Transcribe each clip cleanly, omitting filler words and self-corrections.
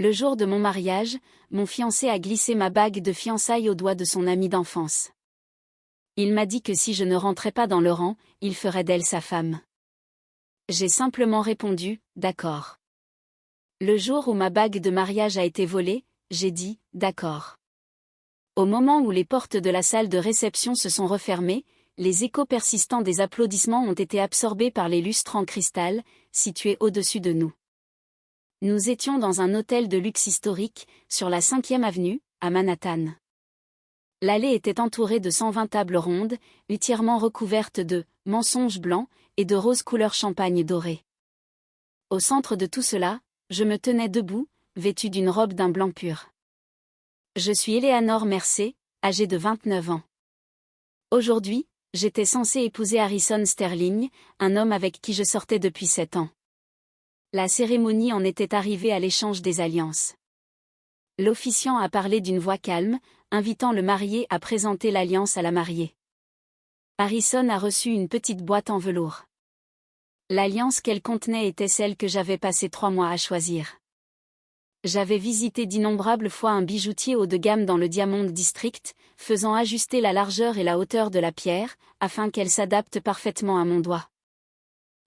Le jour de mon mariage, mon fiancé a glissé ma bague de fiançailles au doigt de son ami d'enfance. Il m'a dit que si je ne rentrais pas dans le rang, il ferait d'elle sa femme. J'ai simplement répondu, d'accord. Le jour où ma bague de mariage a été volée, j'ai dit, d'accord. Au moment où les portes de la salle de réception se sont refermées, les échos persistants des applaudissements ont été absorbés par les lustres en cristal, situés au-dessus de nous. Nous étions dans un hôtel de luxe historique, sur la 5e avenue, à Manhattan. L'allée était entourée de 120 tables rondes, entièrement recouvertes de « mensonges blancs » et de roses couleur champagne doré. Au centre de tout cela, je me tenais debout, vêtue d'une robe d'un blanc pur. Je suis Eleanor Mercer, âgée de 29 ans. Aujourd'hui, j'étais censée épouser Harrison Sterling, un homme avec qui je sortais depuis 7 ans. La cérémonie en était arrivée à l'échange des alliances. L'officiant a parlé d'une voix calme, invitant le marié à présenter l'alliance à la mariée. Harrison a reçu une petite boîte en velours. L'alliance qu'elle contenait était celle que j'avais passé 3 mois à choisir. J'avais visité d'innombrables fois un bijoutier haut de gamme dans le Diamond District, faisant ajuster la largeur et la hauteur de la pierre, afin qu'elle s'adapte parfaitement à mon doigt.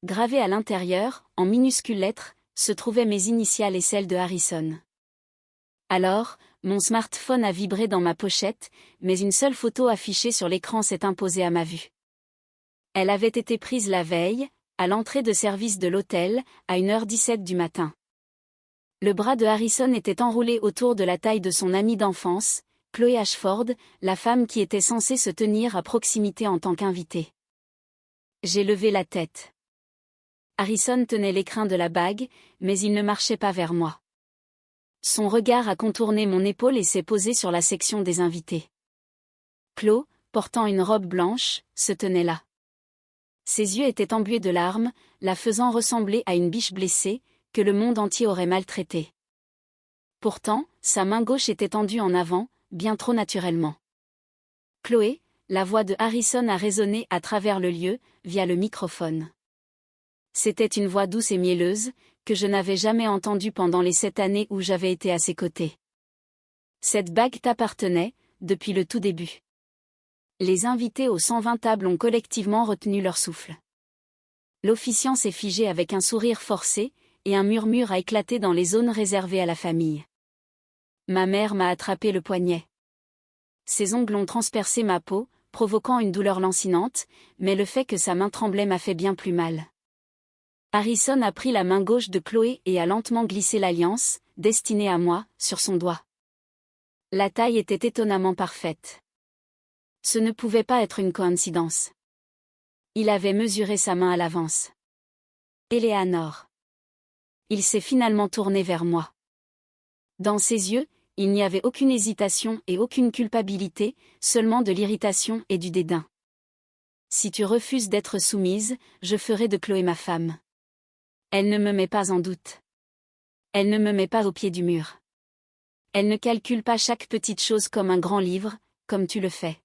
Gravées à l'intérieur, en minuscules lettres, se trouvaient mes initiales et celles de Harrison. Alors, mon smartphone a vibré dans ma pochette, mais une seule photo affichée sur l'écran s'est imposée à ma vue. Elle avait été prise la veille, à l'entrée de service de l'hôtel, à 1h17 du matin. Le bras de Harrison était enroulé autour de la taille de son amie d'enfance, Chloé Ashford, la femme qui était censée se tenir à proximité en tant qu'invitée. J'ai levé la tête. Harrison tenait l'écrin de la bague, mais il ne marchait pas vers moi. Son regard a contourné mon épaule et s'est posé sur la section des invités. Chloé, portant une robe blanche, se tenait là. Ses yeux étaient embués de larmes, la faisant ressembler à une biche blessée, que le monde entier aurait maltraitée. Pourtant, sa main gauche était tendue en avant, bien trop naturellement. Chloé, la voix de Harrison a résonné à travers le lieu, via le microphone. C'était une voix douce et mielleuse, que je n'avais jamais entendue pendant les 7 années où j'avais été à ses côtés. Cette bague t'appartenait, depuis le tout début. Les invités aux 120 tables ont collectivement retenu leur souffle. L'officiant s'est figé avec un sourire forcé, et un murmure a éclaté dans les zones réservées à la famille. Ma mère m'a attrapé le poignet. Ses ongles ont transpercé ma peau, provoquant une douleur lancinante, mais le fait que sa main tremblait m'a fait bien plus mal. Harrison a pris la main gauche de Chloé et a lentement glissé l'alliance, destinée à moi, sur son doigt. La taille était étonnamment parfaite. Ce ne pouvait pas être une coïncidence. Il avait mesuré sa main à l'avance. Eleanor. Il s'est finalement tourné vers moi. Dans ses yeux, il n'y avait aucune hésitation et aucune culpabilité, seulement de l'irritation et du dédain. Si tu refuses d'être soumise, je ferai de Chloé ma femme. Elle ne me met pas en doute. Elle ne me met pas au pied du mur. Elle ne calcule pas chaque petite chose comme un grand livre, comme tu le fais.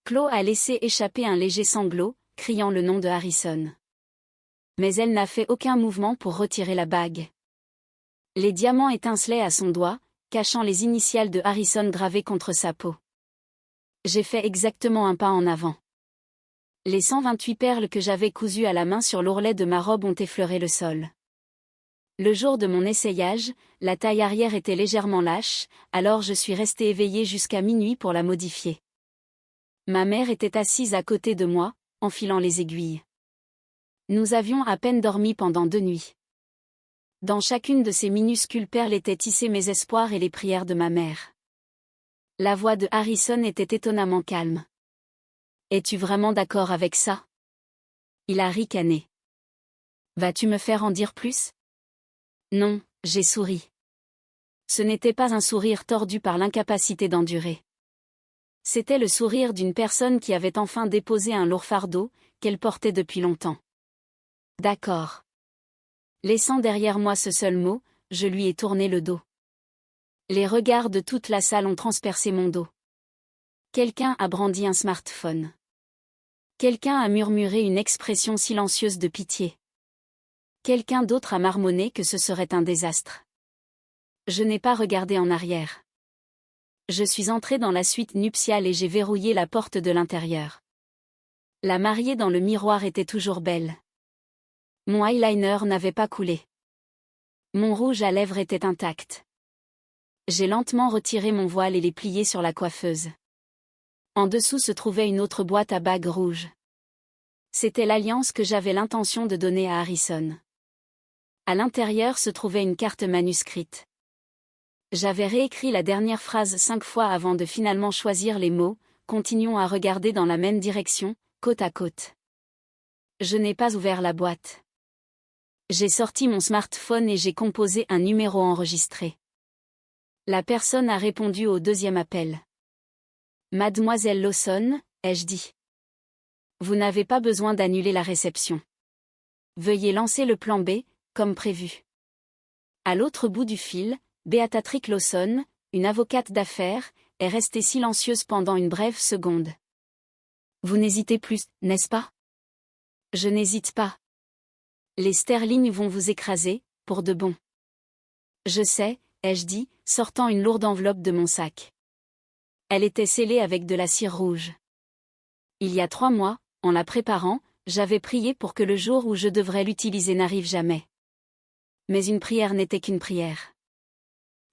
Chloé a laissé échapper un léger sanglot, criant le nom de Harrison. Mais elle n'a fait aucun mouvement pour retirer la bague. Les diamants étincelaient à son doigt, cachant les initiales de Harrison gravées contre sa peau. J'ai fait exactement un pas en avant. Les 128 perles que j'avais cousues à la main sur l'ourlet de ma robe ont effleuré le sol. Le jour de mon essayage, la taille arrière était légèrement lâche, alors je suis restée éveillée jusqu'à minuit pour la modifier. Ma mère était assise à côté de moi, enfilant les aiguilles. Nous avions à peine dormi pendant 2 nuits. Dans chacune de ces minuscules perles étaient tissés mes espoirs et les prières de ma mère. La voix de Harrison était étonnamment calme. « Es-tu vraiment d'accord avec ça ?» Il a ricané. « Vas-tu me faire en dire plus ?» Non, j'ai souri. Ce n'était pas un sourire tordu par l'incapacité d'endurer. C'était le sourire d'une personne qui avait enfin déposé un lourd fardeau, qu'elle portait depuis longtemps. D'accord. Laissant derrière moi ce seul mot, je lui ai tourné le dos. Les regards de toute la salle ont transpercé mon dos. Quelqu'un a brandi un smartphone. Quelqu'un a murmuré une expression silencieuse de pitié. Quelqu'un d'autre a marmonné que ce serait un désastre. Je n'ai pas regardé en arrière. Je suis entrée dans la suite nuptiale et j'ai verrouillé la porte de l'intérieur. La mariée dans le miroir était toujours belle. Mon eyeliner n'avait pas coulé. Mon rouge à lèvres était intact. J'ai lentement retiré mon voile et l'ai plié sur la coiffeuse. En dessous se trouvait une autre boîte à bagues rouges. C'était l'alliance que j'avais l'intention de donner à Harrison. À l'intérieur se trouvait une carte manuscrite. J'avais réécrit la dernière phrase 5 fois avant de finalement choisir les mots. Continuons à regarder dans la même direction, côte à côte. Je n'ai pas ouvert la boîte. J'ai sorti mon smartphone et j'ai composé un numéro enregistré. La personne a répondu au deuxième appel. Mademoiselle Lawson, ai-je dit. Vous n'avez pas besoin d'annuler la réception. Veuillez lancer le plan B, comme prévu. À l'autre bout du fil, Beatrix Lawson, une avocate d'affaires, est restée silencieuse pendant une brève seconde. Vous n'hésitez plus, n'est-ce pas? Je n'hésite pas. Les sterling vont vous écraser, pour de bon. Je sais, ai-je dit, sortant une lourde enveloppe de mon sac. Elle était scellée avec de la cire rouge. Il y a 3 mois, en la préparant, j'avais prié pour que le jour où je devrais l'utiliser n'arrive jamais. Mais une prière n'était qu'une prière.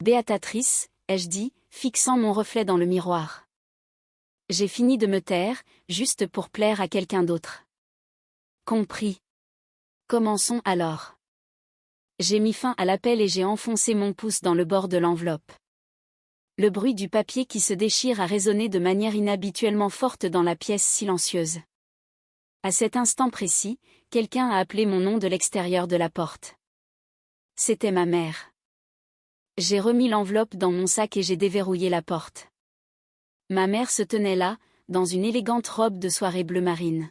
Béatrice, ai-je dit, fixant mon reflet dans le miroir. J'ai fini de me taire, juste pour plaire à quelqu'un d'autre. Compris. Commençons alors. J'ai mis fin à l'appel et j'ai enfoncé mon pouce dans le bord de l'enveloppe. Le bruit du papier qui se déchire a résonné de manière inhabituellement forte dans la pièce silencieuse. À cet instant précis, quelqu'un a appelé mon nom de l'extérieur de la porte. C'était ma mère. J'ai remis l'enveloppe dans mon sac et j'ai déverrouillé la porte. Ma mère se tenait là, dans une élégante robe de soirée bleu marine.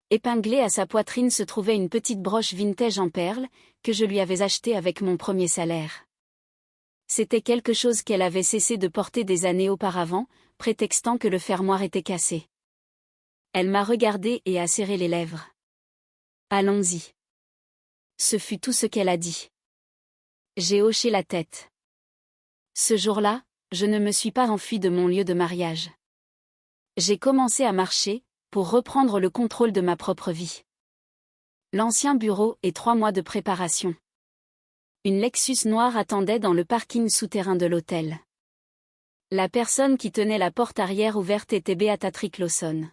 Épinglée à sa poitrine se trouvait une petite broche vintage en perles, que je lui avais achetée avec mon premier salaire. C'était quelque chose qu'elle avait cessé de porter des années auparavant, prétextant que le fermoir était cassé. Elle m'a regardé et a serré les lèvres. Allons-y. Ce fut tout ce qu'elle a dit. J'ai hoché la tête. Ce jour-là, je ne me suis pas enfuie de mon lieu de mariage. J'ai commencé à marcher, pour reprendre le contrôle de ma propre vie. L'ancien bureau et 3 mois de préparation. Une Lexus noire attendait dans le parking souterrain de l'hôtel. La personne qui tenait la porte arrière ouverte était Beatrix Lawson.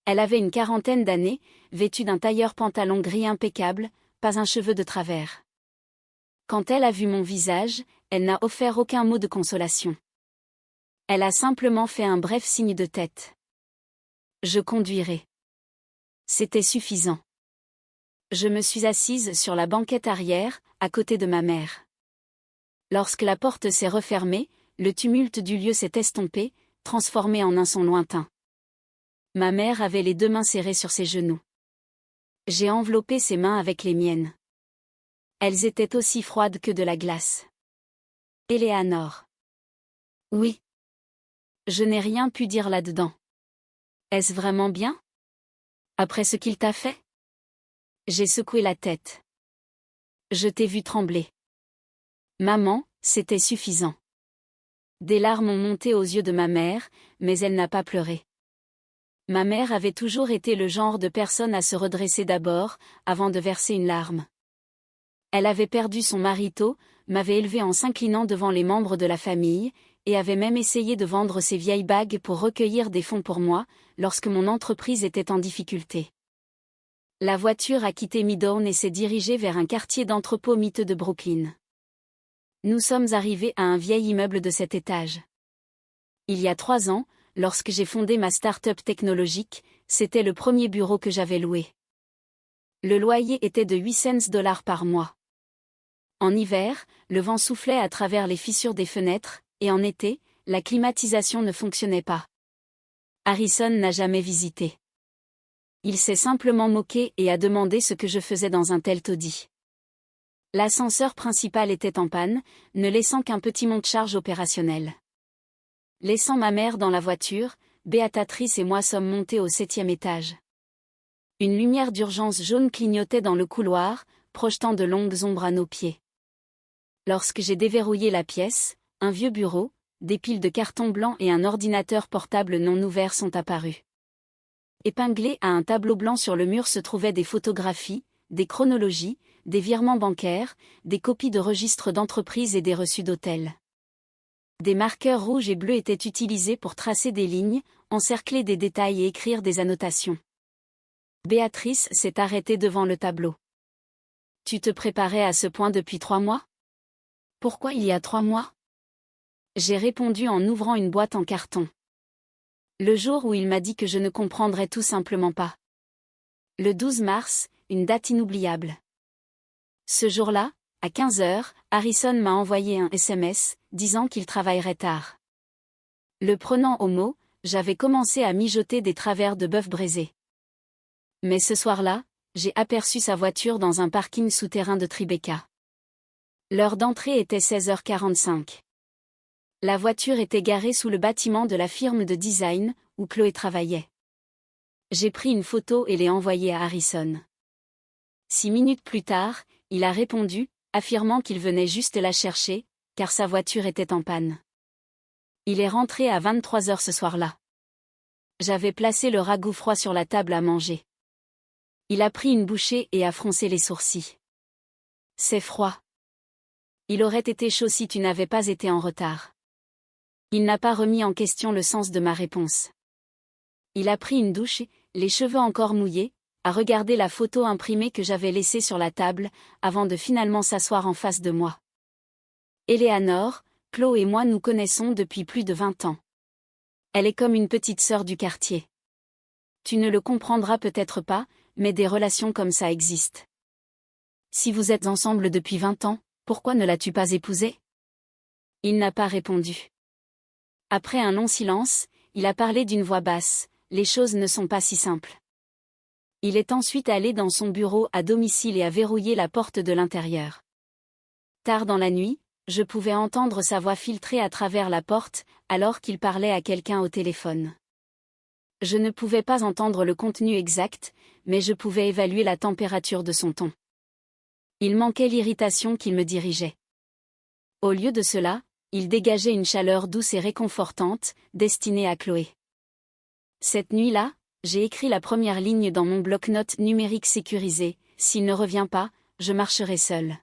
Elle avait une 40aine d'années, vêtue d'un tailleur pantalon gris impeccable, pas un cheveu de travers. Quand elle a vu mon visage, elle n'a offert aucun mot de consolation. Elle a simplement fait un bref signe de tête. Je conduirai. C'était suffisant. Je me suis assise sur la banquette arrière, à côté de ma mère. Lorsque la porte s'est refermée, le tumulte du lieu s'est estompé, transformé en un son lointain. Ma mère avait les 2 mains serrées sur ses genoux. J'ai enveloppé ses mains avec les miennes. Elles étaient aussi froides que de la glace. Éléanore. Oui. Je n'ai rien pu dire là-dedans. Est-ce vraiment bien? Après ce qu'il t'a fait? J'ai secoué la tête. Je t'ai vu trembler. Maman, c'était suffisant. Des larmes ont monté aux yeux de ma mère, mais elle n'a pas pleuré. Ma mère avait toujours été le genre de personne à se redresser d'abord, avant de verser une larme. Elle avait perdu son mari tôt, m'avait élevée en s'inclinant devant les membres de la famille, et avait même essayé de vendre ses vieilles bagues pour recueillir des fonds pour moi, lorsque mon entreprise était en difficulté. La voiture a quitté Midtown et s'est dirigée vers un quartier d'entrepôt miteux de Brooklyn. Nous sommes arrivés à un vieil immeuble de 7 étages. Il y a 3 ans, lorsque j'ai fondé ma start-up technologique, c'était le premier bureau que j'avais loué. Le loyer était de 8 cents par mois. En hiver, le vent soufflait à travers les fissures des fenêtres, et en été, la climatisation ne fonctionnait pas. Harrison n'a jamais visité. Il s'est simplement moqué et a demandé ce que je faisais dans un tel taudis. L'ascenseur principal était en panne, ne laissant qu'un petit monte-charge opérationnel. Laissant ma mère dans la voiture, Béatrice et moi sommes montés au 7e étage. Une lumière d'urgence jaune clignotait dans le couloir, projetant de longues ombres à nos pieds. Lorsque j'ai déverrouillé la pièce, un vieux bureau, des piles de carton blanc et un ordinateur portable non ouvert sont apparus. Épinglés à un tableau blanc sur le mur se trouvaient des photographies, des chronologies, des virements bancaires, des copies de registres d'entreprise et des reçus d'hôtel. Des marqueurs rouges et bleus étaient utilisés pour tracer des lignes, encercler des détails et écrire des annotations. Béatrice s'est arrêtée devant le tableau. « Tu te préparais à ce point depuis 3 mois ? Pourquoi il y a 3 mois ? J'ai répondu en ouvrant une boîte en carton. Le jour où il m'a dit que je ne comprendrais tout simplement pas. Le 12 mars, une date inoubliable. Ce jour-là, à 15 heures, Harrison m'a envoyé un SMS, disant qu'il travaillerait tard. Le prenant au mot, j'avais commencé à mijoter des travers de bœuf braisé. Mais ce soir-là, j'ai aperçu sa voiture dans un parking souterrain de Tribeca. L'heure d'entrée était 16h45. La voiture était garée sous le bâtiment de la firme de design, où Chloé travaillait. J'ai pris une photo et l'ai envoyée à Harrison. 6 minutes plus tard, il a répondu, affirmant qu'il venait juste la chercher, car sa voiture était en panne. Il est rentré à 23h ce soir-là. J'avais placé le ragoût froid sur la table à manger. Il a pris une bouchée et a froncé les sourcils. C'est froid. Il aurait été chaud si tu n'avais pas été en retard. Il n'a pas remis en question le sens de ma réponse. Il a pris une douche, les cheveux encore mouillés, a regardé la photo imprimée que j'avais laissée sur la table, avant de finalement s'asseoir en face de moi. Éléanore, Chloé et moi nous connaissons depuis plus de 20 ans. Elle est comme une petite sœur du quartier. Tu ne le comprendras peut-être pas, mais des relations comme ça existent. Si vous êtes ensemble depuis 20 ans, pourquoi ne l'as-tu pas épousée ? Il n'a pas répondu. Après un long silence, il a parlé d'une voix basse, les choses ne sont pas si simples. Il est ensuite allé dans son bureau à domicile et a verrouillé la porte de l'intérieur. Tard dans la nuit, je pouvais entendre sa voix filtrer à travers la porte, alors qu'il parlait à quelqu'un au téléphone. Je ne pouvais pas entendre le contenu exact, mais je pouvais évaluer la température de son ton. Il manquait l'irritation qu'il me dirigeait. Au lieu de cela, il dégageait une chaleur douce et réconfortante, destinée à Chloé. Cette nuit-là, j'ai écrit la première ligne dans mon bloc-notes numérique sécurisé, « S'il ne revient pas, je marcherai seul ».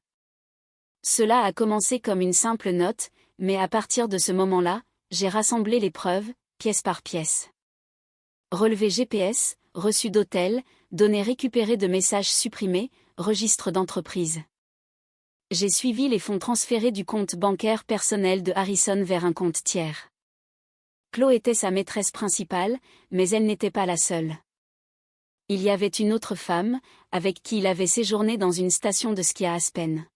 Cela a commencé comme une simple note, mais à partir de ce moment-là, j'ai rassemblé les preuves, pièce par pièce. Relevé GPS, reçu d'hôtel, données récupérées de messages supprimés, registre d'entreprise. J'ai suivi les fonds transférés du compte bancaire personnel de Harrison vers un compte tiers. Chloé était sa maîtresse principale, mais elle n'était pas la seule. Il y avait une autre femme, avec qui il avait séjourné dans une station de ski à Aspen.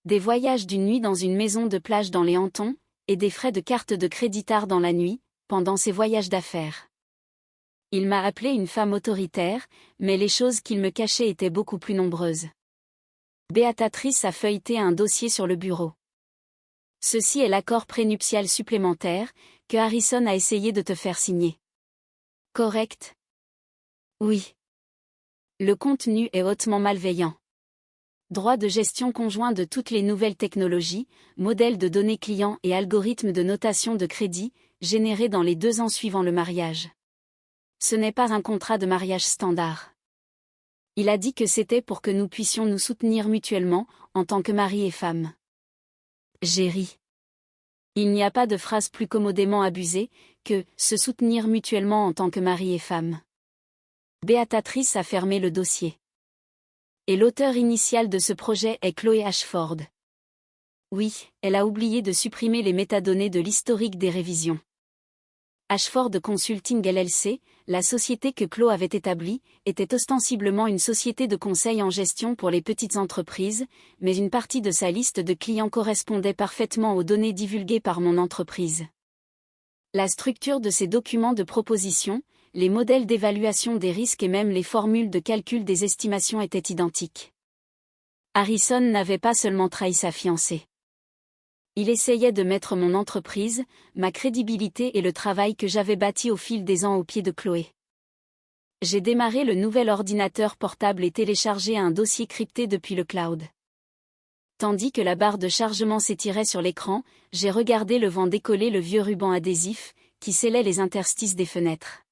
Des voyages d'une nuit dans une maison de plage dans les Hamptons, et des frais de carte de crédit tard dans la nuit, pendant ses voyages d'affaires. Il m'a appelée une femme autoritaire, mais les choses qu'il me cachait étaient beaucoup plus nombreuses. Béatrice a feuilleté un dossier sur le bureau. Ceci est l'accord prénuptial supplémentaire, que Harrison a essayé de te faire signer. Correct ? Oui. Le contenu est hautement malveillant. Droit de gestion conjoint de toutes les nouvelles technologies, modèles de données clients et algorithmes de notation de crédit, générés dans les 2 ans suivant le mariage. Ce n'est pas un contrat de mariage standard. Il a dit que c'était pour que nous puissions nous soutenir mutuellement, en tant que mari et femme. J'ai ri. Il n'y a pas de phrase plus commodément abusée que « se soutenir mutuellement en tant que mari et femme ». Béatrice a fermé le dossier. Et l'auteur initial de ce projet est Chloé Ashford. Oui, elle a oublié de supprimer les métadonnées de l'historique des révisions. Ashford Consulting LLC, la société que Chloé avait établie, était ostensiblement une société de conseil en gestion pour les petites entreprises, mais une partie de sa liste de clients correspondait parfaitement aux données divulguées par mon entreprise. La structure de ces documents de proposition, les modèles d'évaluation des risques et même les formules de calcul des estimations étaient identiques. Harrison n'avait pas seulement trahi sa fiancée. Il essayait de mettre mon entreprise, ma crédibilité et le travail que j'avais bâti au fil des ans aux pieds de Chloé. J'ai démarré le nouvel ordinateur portable et téléchargé un dossier crypté depuis le cloud. Tandis que la barre de chargement s'étirait sur l'écran, j'ai regardé le vent décoller le vieux ruban adhésif, qui scellait les interstices des fenêtres.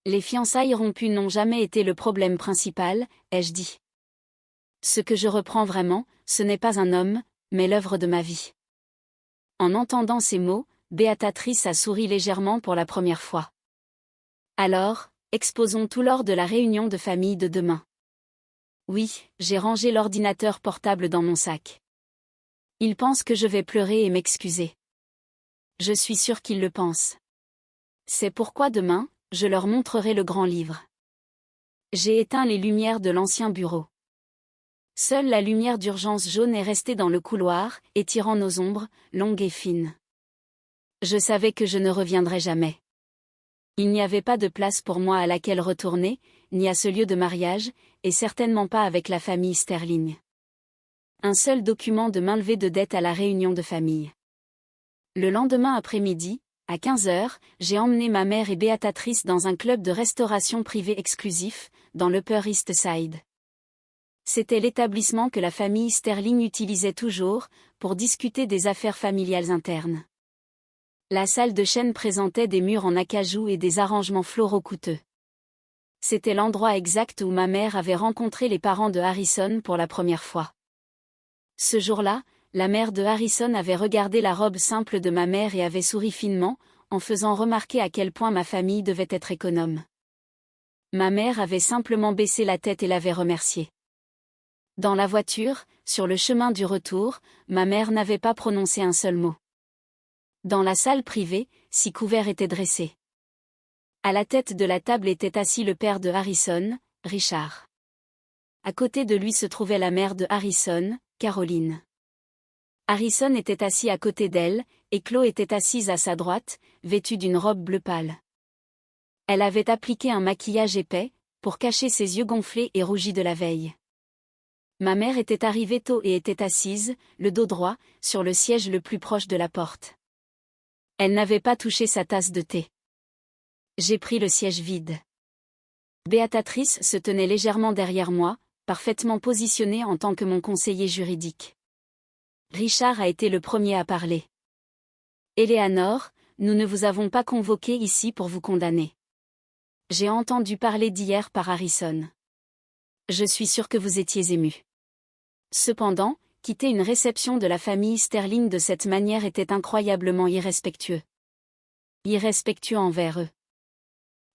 Les fiançailles rompues n'ont jamais été le problème principal, ai-je dit. Ce que je reprends vraiment, ce n'est pas un homme, mais l'œuvre de ma vie. En entendant ces mots, Béatatrice a souri légèrement pour la première fois. Alors, exposons tout lors de la réunion de famille de demain. Oui, j'ai rangé l'ordinateur portable dans mon sac. Il pense que je vais pleurer et m'excuser. Je suis sûre qu'il le pense. C'est pourquoi demain, je leur montrerai le grand livre. J'ai éteint les lumières de l'ancien bureau. Seule la lumière d'urgence jaune est restée dans le couloir, étirant nos ombres, longues et fines. Je savais que je ne reviendrais jamais. Il n'y avait pas de place pour moi à laquelle retourner, ni à ce lieu de mariage, et certainement pas avec la famille Sterling. Un seul document de mainlevée de dette à la réunion de famille. Le lendemain après-midi, à 15h, j'ai emmené ma mère et Béatatrice dans un club de restauration privé exclusif, dans l'Upper East Side. C'était l'établissement que la famille Sterling utilisait toujours, pour discuter des affaires familiales internes. La salle de chêne présentait des murs en acajou et des arrangements floraux coûteux. C'était l'endroit exact où ma mère avait rencontré les parents de Harrison pour la première fois. Ce jour-là, la mère de Harrison avait regardé la robe simple de ma mère et avait souri finement, en faisant remarquer à quel point ma famille devait être économe. Ma mère avait simplement baissé la tête et l'avait remerciée. Dans la voiture, sur le chemin du retour, ma mère n'avait pas prononcé un seul mot. Dans la salle privée, 6 couverts étaient dressés. À la tête de la table était assis le père de Harrison, Richard. À côté de lui se trouvait la mère de Harrison, Caroline. Harrison était assis à côté d'elle, et Chloé était assise à sa droite, vêtue d'une robe bleu pâle. Elle avait appliqué un maquillage épais, pour cacher ses yeux gonflés et rougis de la veille. Ma mère était arrivée tôt et était assise, le dos droit, sur le siège le plus proche de la porte. Elle n'avait pas touché sa tasse de thé. J'ai pris le siège vide. Béatatrice se tenait légèrement derrière moi, parfaitement positionnée en tant que mon conseiller juridique. Richard a été le premier à parler. Éléanore, nous ne vous avons pas convoqué ici pour vous condamner. J'ai entendu parler d'hier par Harrison. Je suis sûre que vous étiez émue. Cependant, quitter une réception de la famille Sterling de cette manière était incroyablement irrespectueux. Irrespectueux envers eux.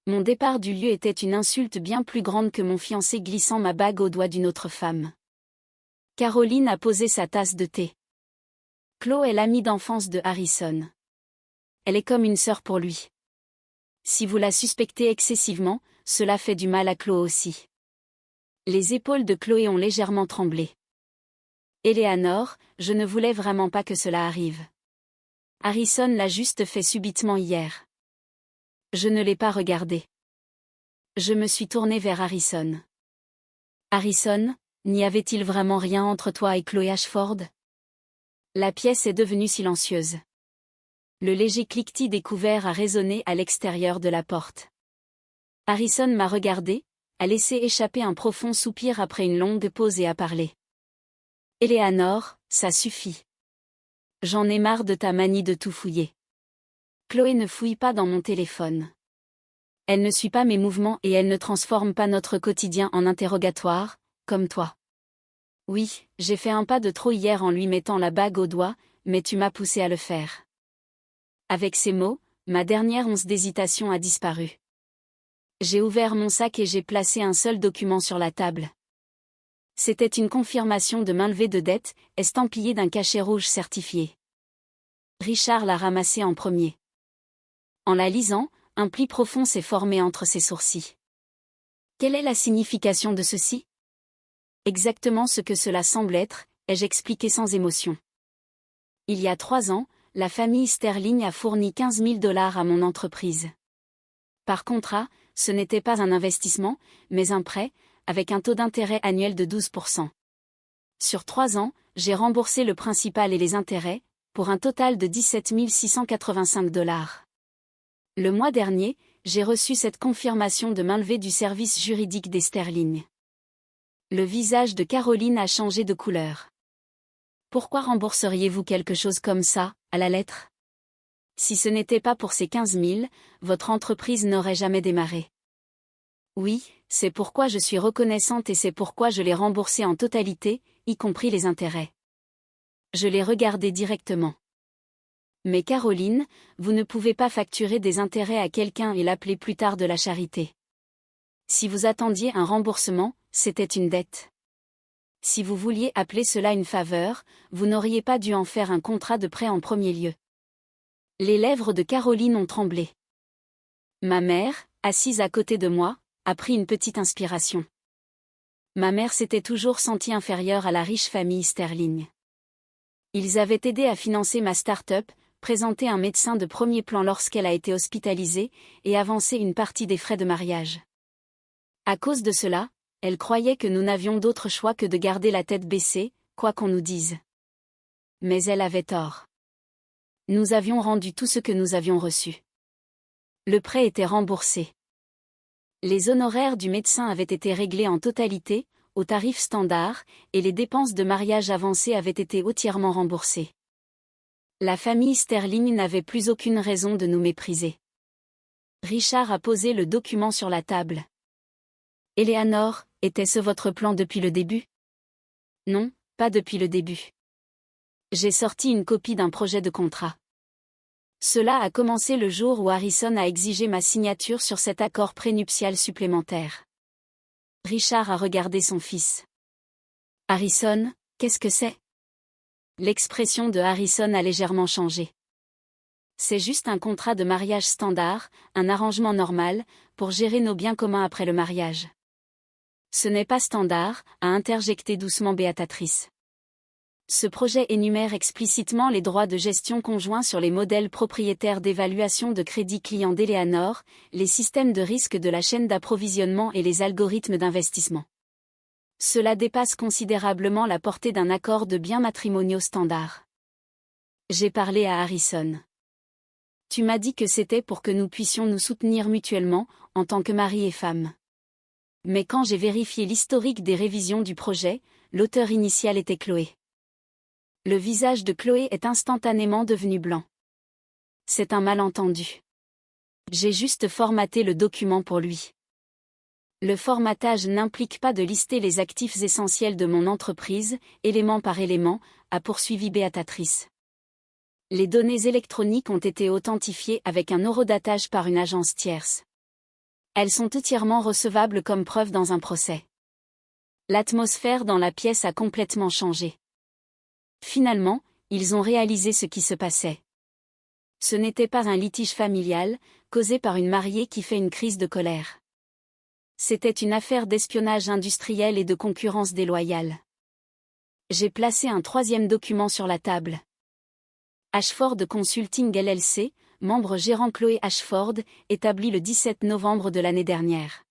Mon départ du lieu était une insulte bien plus grande que mon fiancé glissant ma bague au doigt d'une autre femme. Caroline a posé sa tasse de thé. Chloé est l'amie d'enfance de Harrison. Elle est comme une sœur pour lui. Si vous la suspectez excessivement, cela fait du mal à Chloé aussi. Les épaules de Chloé ont légèrement tremblé. Éléanore, je ne voulais vraiment pas que cela arrive. Harrison l'a juste fait subitement hier. Je ne l'ai pas regardé. Je me suis tournée vers Harrison. Harrison, n'y avait-il vraiment rien entre toi et Chloé Ashford? La pièce est devenue silencieuse. Le léger cliquetis des couverts a résonné à l'extérieur de la porte. Harrison m'a regardé, a laissé échapper un profond soupir après une longue pause et a parlé. Éléanore, ça suffit. J'en ai marre de ta manie de tout fouiller. Chloé ne fouille pas dans mon téléphone. Elle ne suit pas mes mouvements et elle ne transforme pas notre quotidien en interrogatoire, comme toi. Oui, j'ai fait un pas de trop hier en lui mettant la bague au doigt, mais tu m'as poussé à le faire. Avec ces mots, ma dernière once d'hésitation a disparu. J'ai ouvert mon sac et j'ai placé un seul document sur la table. C'était une confirmation de mainlevée de dette, estampillée d'un cachet rouge certifié. Richard l'a ramassée en premier. En la lisant, un pli profond s'est formé entre ses sourcils. Quelle est la signification de ceci? Exactement ce que cela semble être, ai-je expliqué sans émotion. Il y a 3 ans, la famille Sterling a fourni 15 000 $ à mon entreprise. Par contrat, ce n'était pas un investissement, mais un prêt, avec un taux d'intérêt annuel de 12%. Sur 3 ans, j'ai remboursé le principal et les intérêts, pour un total de 17 685 $. Le mois dernier, j'ai reçu cette confirmation de mainlevée du service juridique des Sterling. Le visage de Caroline a changé de couleur. Pourquoi rembourseriez-vous quelque chose comme ça, à la lettre? Si ce n'était pas pour ces 15 000, votre entreprise n'aurait jamais démarré. Oui, c'est pourquoi je suis reconnaissante et c'est pourquoi je l'ai remboursé en totalité, y compris les intérêts. Je l'ai regardé directement. Mais Caroline, vous ne pouvez pas facturer des intérêts à quelqu'un et l'appeler plus tard de la charité. Si vous attendiez un remboursement, c'était une dette. Si vous vouliez appeler cela une faveur, vous n'auriez pas dû en faire un contrat de prêt en premier lieu. Les lèvres de Caroline ont tremblé. Ma mère, assise à côté de moi, a pris une petite inspiration. Ma mère s'était toujours sentie inférieure à la riche famille Sterling. Ils avaient aidé à financer ma start-up, présenté un médecin de premier plan lorsqu'elle a été hospitalisée, et avancé une partie des frais de mariage. À cause de cela, elle croyait que nous n'avions d'autre choix que de garder la tête baissée, quoi qu'on nous dise. Mais elle avait tort. Nous avions rendu tout ce que nous avions reçu. Le prêt était remboursé. Les honoraires du médecin avaient été réglés en totalité, au tarif standard, et les dépenses de mariage avancées avaient été entièrement remboursées. La famille Sterling n'avait plus aucune raison de nous mépriser. Richard a posé le document sur la table. Éléanore, était-ce votre plan depuis le début? Non, pas depuis le début. J'ai sorti une copie d'un projet de contrat. Cela a commencé le jour où Harrison a exigé ma signature sur cet accord prénuptial supplémentaire. Richard a regardé son fils. Harrison, qu'est-ce que c'est? L'expression de Harrison a légèrement changé. C'est juste un contrat de mariage standard, un arrangement normal, pour gérer nos biens communs après le mariage. Ce n'est pas standard, a interjecté doucement Béatatrice. Ce projet énumère explicitement les droits de gestion conjoints sur les modèles propriétaires d'évaluation de crédit client d'Eleanor, les systèmes de risque de la chaîne d'approvisionnement et les algorithmes d'investissement. Cela dépasse considérablement la portée d'un accord de biens matrimoniaux standard. J'ai parlé à Harrison. Tu m'as dit que c'était pour que nous puissions nous soutenir mutuellement, en tant que mari et femme. Mais quand j'ai vérifié l'historique des révisions du projet, l'auteur initial était Chloé. Le visage de Chloé est instantanément devenu blanc. C'est un malentendu. J'ai juste formaté le document pour lui. Le formatage n'implique pas de lister les actifs essentiels de mon entreprise, élément par élément, a poursuivi Béatatrice. Les données électroniques ont été authentifiées avec un horodatage par une agence tierce. Elles sont entièrement recevables comme preuve dans un procès. L'atmosphère dans la pièce a complètement changé. Finalement, ils ont réalisé ce qui se passait. Ce n'était pas un litige familial, causé par une mariée qui fait une crise de colère. C'était une affaire d'espionnage industriel et de concurrence déloyale. J'ai placé un troisième document sur la table. Ashford Consulting LLC, membre gérant Chloé Ashford, établi le 17 novembre de l'année dernière.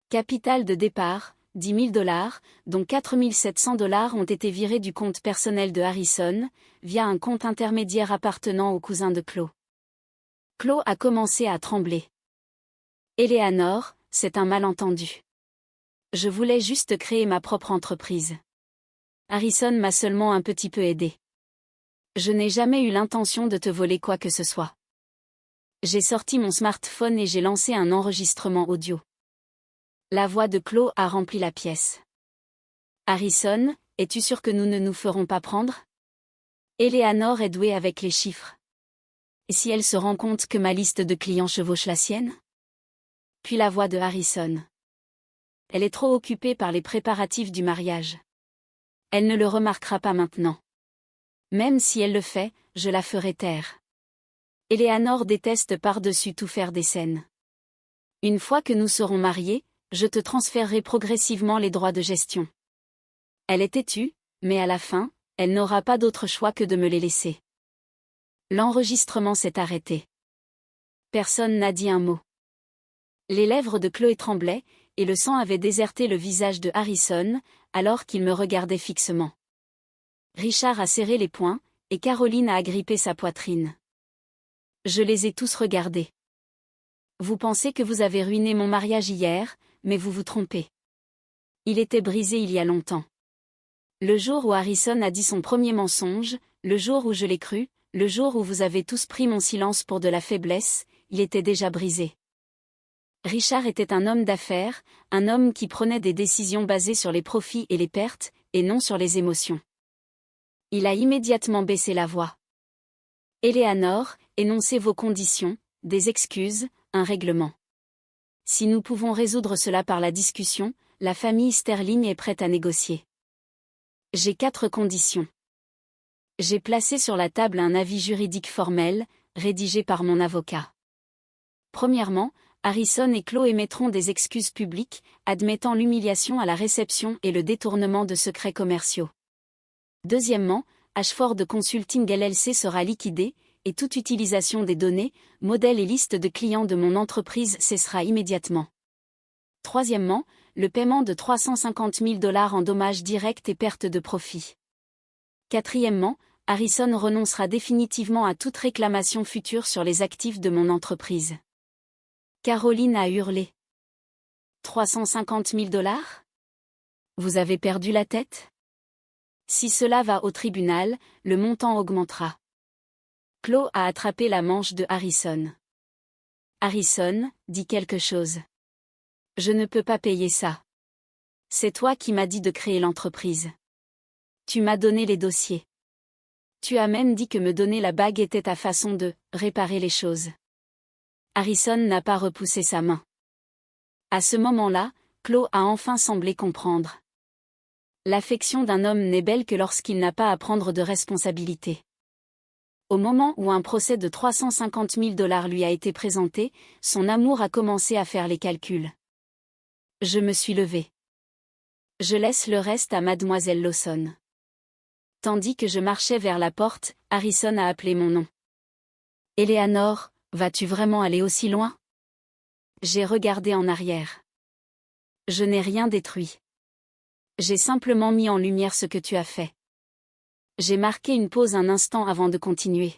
Capital de départ, $10 000, dont $4 700 ont été virés du compte personnel de Harrison, via un compte intermédiaire appartenant au cousin de Chloé. Chloé a commencé à trembler. Éléanore, c'est un malentendu. Je voulais juste créer ma propre entreprise. Harrison m'a seulement un petit peu aidé. Je n'ai jamais eu l'intention de te voler quoi que ce soit. J'ai sorti mon smartphone et j'ai lancé un enregistrement audio. La voix de Chloé a rempli la pièce. Harrison, es-tu sûr que nous ne nous ferons pas prendre? Éléanore est douée avec les chiffres. Et si elle se rend compte que ma liste de clients chevauche la sienne? Puis la voix de Harrison. Elle est trop occupée par les préparatifs du mariage. Elle ne le remarquera pas maintenant. Même si elle le fait, je la ferai taire. Éléanore déteste par-dessus tout faire des scènes. Une fois que nous serons mariés, je te transférerai progressivement les droits de gestion. Elle est têtue, mais à la fin, elle n'aura pas d'autre choix que de me les laisser. L'enregistrement s'est arrêté. Personne n'a dit un mot. Les lèvres de Chloé tremblaient, et le sang avait déserté le visage de Harrison, alors qu'il me regardait fixement. Richard a serré les poings, et Caroline a agrippé sa poitrine. Je les ai tous regardés. Vous pensez que vous avez ruiné mon mariage hier, mais vous vous trompez. Il était brisé il y a longtemps. Le jour où Harrison a dit son premier mensonge, le jour où je l'ai cru, le jour où vous avez tous pris mon silence pour de la faiblesse, il était déjà brisé. Richard était un homme d'affaires, un homme qui prenait des décisions basées sur les profits et les pertes, et non sur les émotions. Il a immédiatement baissé la voix. Eleanor, énoncez vos conditions, des excuses, un règlement. Si nous pouvons résoudre cela par la discussion, la famille Sterling est prête à négocier. J'ai 4 conditions. J'ai placé sur la table un avis juridique formel, rédigé par mon avocat. Premièrement, Harrison et Chloé émettront des excuses publiques, admettant l'humiliation à la réception et le détournement de secrets commerciaux. Deuxièmement, Ashford Consulting LLC sera liquidé, et toute utilisation des données, modèles et listes de clients de mon entreprise cessera immédiatement. Troisièmement, le paiement de $350 000 en dommages directs et pertes de profit. Quatrièmement, Harrison renoncera définitivement à toute réclamation future sur les actifs de mon entreprise. Caroline a hurlé. $350 000 ? Vous avez perdu la tête ? Si cela va au tribunal, le montant augmentera. Chloé a attrapé la manche de Harrison. Harrison, dit quelque chose. Je ne peux pas payer ça. C'est toi qui m'as dit de créer l'entreprise. Tu m'as donné les dossiers. Tu as même dit que me donner la bague était ta façon de réparer les choses. Harrison n'a pas repoussé sa main. À ce moment-là, Chloé a enfin semblé comprendre. L'affection d'un homme n'est belle que lorsqu'il n'a pas à prendre de responsabilité. Au moment où un procès de $350 000 lui a été présenté, son amour a commencé à faire les calculs. Je me suis levée. Je laisse le reste à mademoiselle Lawson. Tandis que je marchais vers la porte, Harrison a appelé mon nom. Eleanor, vas-tu vraiment aller aussi loin ? J'ai regardé en arrière. Je n'ai rien détruit. J'ai simplement mis en lumière ce que tu as fait. J'ai marqué une pause un instant avant de continuer.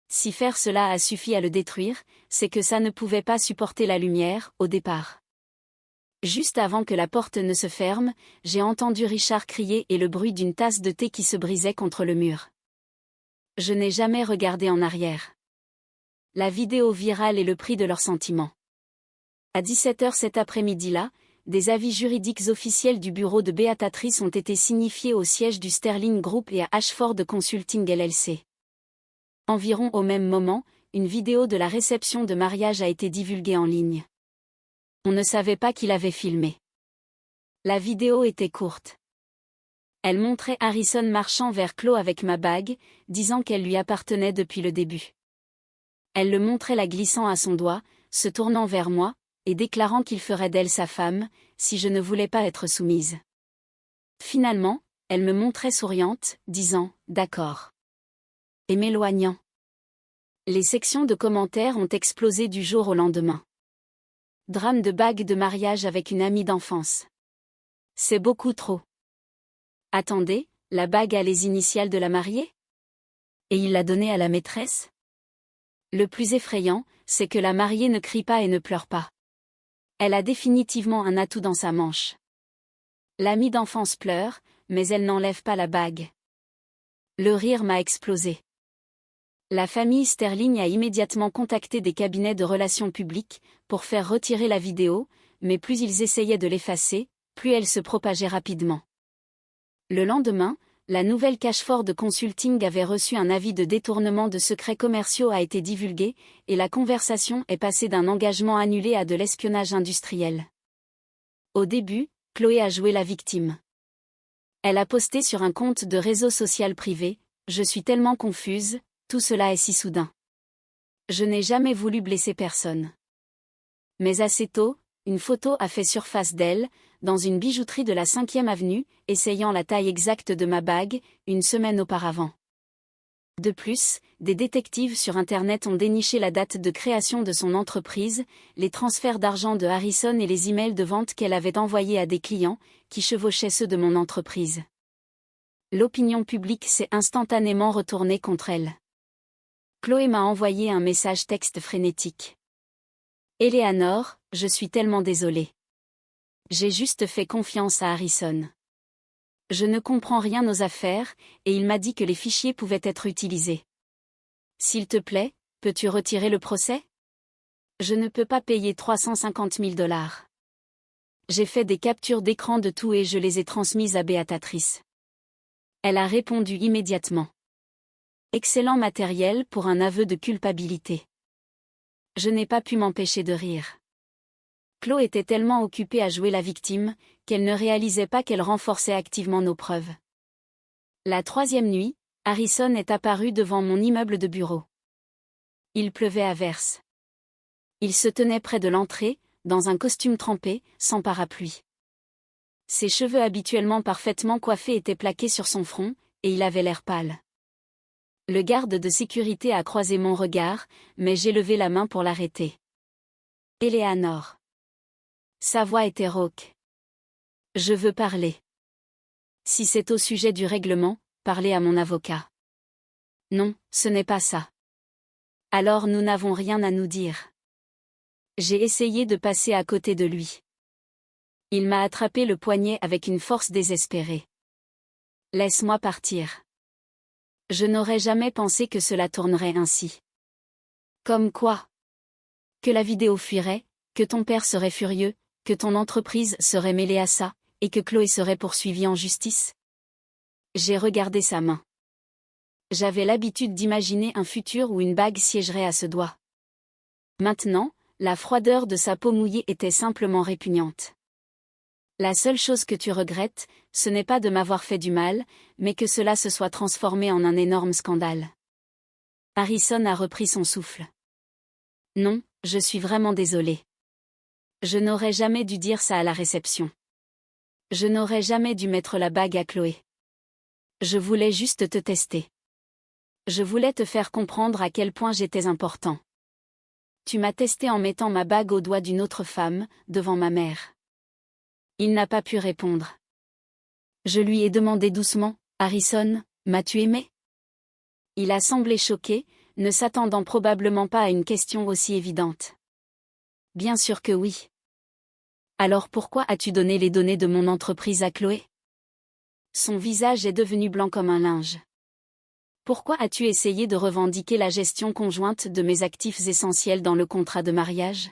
Si faire cela a suffi à le détruire, c'est que ça ne pouvait pas supporter la lumière, au départ. Juste avant que la porte ne se ferme, j'ai entendu Richard crier et le bruit d'une tasse de thé qui se brisait contre le mur. Je n'ai jamais regardé en arrière. La vidéo virale est le prix de leurs sentiments. À 17h cet après-midi-là, des avis juridiques officiels du bureau de Béatatrice ont été signifiés au siège du Sterling Group et à Ashford Consulting LLC. Environ au même moment, une vidéo de la réception de mariage a été divulguée en ligne. On ne savait pas qui l'avait filmée. La vidéo était courte. Elle montrait Harrison marchant vers Chloé avec ma bague, disant qu'elle lui appartenait depuis le début. Elle le montrait la glissant à son doigt, se tournant vers moi, et déclarant qu'il ferait d'elle sa femme, si je ne voulais pas être soumise. Finalement, elle me montrait souriante, disant « D'accord » et m'éloignant. Les sections de commentaires ont explosé du jour au lendemain. Drame de bague de mariage avec une amie d'enfance. C'est beaucoup trop. Attendez, la bague a les initiales de la mariée ? Et il l'a donnée à la maîtresse ? Le plus effrayant, c'est que la mariée ne crie pas et ne pleure pas. Elle a définitivement un atout dans sa manche. L'amie d'enfance pleure, mais elle n'enlève pas la bague. Le rire m'a explosé. La famille Sterling a immédiatement contacté des cabinets de relations publiques pour faire retirer la vidéo, mais plus ils essayaient de l'effacer, plus elle se propageait rapidement. Le lendemain, la nouvelle qu'Ashford Consulting avait reçu un avis de détournement de secrets commerciaux a été divulguée, et la conversation est passée d'un engagement annulé à de l'espionnage industriel. Au début, Chloé a joué la victime. Elle a posté sur un compte de réseau social privé « Je suis tellement confuse, tout cela est si soudain. Je n'ai jamais voulu blesser personne. » Mais assez tôt, une photo a fait surface d'elle, dans une bijouterie de la 5e avenue, essayant la taille exacte de ma bague, une semaine auparavant. De plus, des détectives sur Internet ont déniché la date de création de son entreprise, les transferts d'argent de Harrison et les emails de vente qu'elle avait envoyés à des clients, qui chevauchaient ceux de mon entreprise. L'opinion publique s'est instantanément retournée contre elle. Chloé m'a envoyé un message texte frénétique. Eleanor, je suis tellement désolée. J'ai juste fait confiance à Harrison. Je ne comprends rien aux affaires, et il m'a dit que les fichiers pouvaient être utilisés. S'il te plaît, peux-tu retirer le procès? Je ne peux pas payer 350 000 $. J'ai fait des captures d'écran de tout et je les ai transmises à Béatatrice. Elle a répondu immédiatement. Excellent matériel pour un aveu de culpabilité. Je n'ai pas pu m'empêcher de rire. Chloé était tellement occupée à jouer la victime, qu'elle ne réalisait pas qu'elle renforçait activement nos preuves. La 3e nuit, Harrison est apparu devant mon immeuble de bureau. Il pleuvait à verse. Il se tenait près de l'entrée, dans un costume trempé, sans parapluie. Ses cheveux habituellement parfaitement coiffés étaient plaqués sur son front, et il avait l'air pâle. Le garde de sécurité a croisé mon regard, mais j'ai levé la main pour l'arrêter. Eleanor. Sa voix était rauque. Je veux parler. Si c'est au sujet du règlement, parlez à mon avocat. Non, ce n'est pas ça. Alors nous n'avons rien à nous dire. J'ai essayé de passer à côté de lui. Il m'a attrapé le poignet avec une force désespérée. Laisse-moi partir. Je n'aurais jamais pensé que cela tournerait ainsi. Comme quoi? Que la vidéo fuirait, que ton père serait furieux, que ton entreprise serait mêlée à ça, et que Chloé serait poursuivie en justice? J'ai regardé sa main. J'avais l'habitude d'imaginer un futur où une bague siégerait à ce doigt. Maintenant, la froideur de sa peau mouillée était simplement répugnante. La seule chose que tu regrettes, ce n'est pas de m'avoir fait du mal, mais que cela se soit transformé en un énorme scandale. Harrison a repris son souffle. Non, je suis vraiment désolé. Je n'aurais jamais dû dire ça à la réception. Je n'aurais jamais dû mettre la bague à Chloé. Je voulais juste te tester. Je voulais te faire comprendre à quel point j'étais important. Tu m'as testé en mettant ma bague au doigt d'une autre femme, devant ma mère. Il n'a pas pu répondre. Je lui ai demandé doucement, Harrison, m'as-tu aimé? Il a semblé choqué, ne s'attendant probablement pas à une question aussi évidente. Bien sûr que oui. Alors pourquoi as-tu donné les données de mon entreprise à Chloé? Son visage est devenu blanc comme un linge. Pourquoi as-tu essayé de revendiquer la gestion conjointe de mes actifs essentiels dans le contrat de mariage?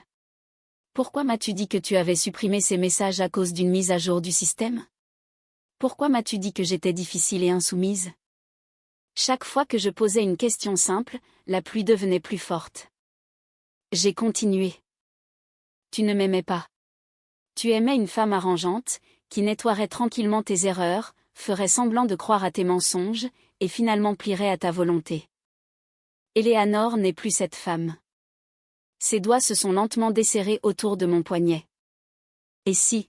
Pourquoi m'as-tu dit que tu avais supprimé ces messages à cause d'une mise à jour du système? Pourquoi m'as-tu dit que j'étais difficile et insoumise? Chaque fois que je posais une question simple, la pluie devenait plus forte. J'ai continué. Tu ne m'aimais pas. Tu aimais une femme arrangeante, qui nettoierait tranquillement tes erreurs, ferait semblant de croire à tes mensonges, et finalement plierait à ta volonté. Eleanor n'est plus cette femme. Ses doigts se sont lentement desserrés autour de mon poignet. Et si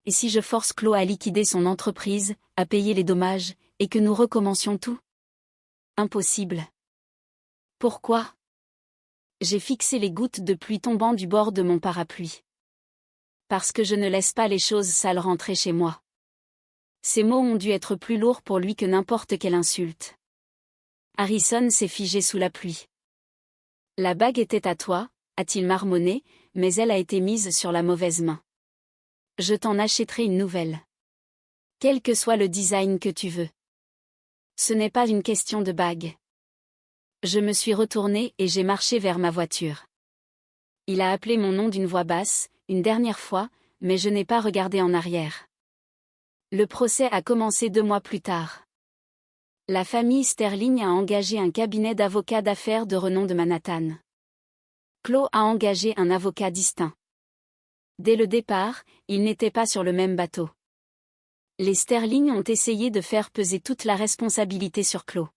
je force Chloé à liquider son entreprise, à payer les dommages, et que nous recommencions tout? Impossible. Pourquoi? J'ai fixé les gouttes de pluie tombant du bord de mon parapluie. Parce que je ne laisse pas les choses sales rentrer chez moi. Ces mots ont dû être plus lourds pour lui que n'importe quelle insulte. Harrison s'est figé sous la pluie. La bague était à toi, a-t-il marmonné, mais elle a été mise sur la mauvaise main. Je t'en achèterai une nouvelle. Quel que soit le design que tu veux. Ce n'est pas une question de bague. Je me suis retournée et j'ai marché vers ma voiture. Il a appelé mon nom d'une voix basse, une dernière fois, mais je n'ai pas regardé en arrière. Le procès a commencé 2 mois plus tard. La famille Sterling a engagé un cabinet d'avocats d'affaires de renom de Manhattan. Chloé a engagé un avocat distinct. Dès le départ, ils n'étaient pas sur le même bateau. Les Sterling ont essayé de faire peser toute la responsabilité sur Chloé.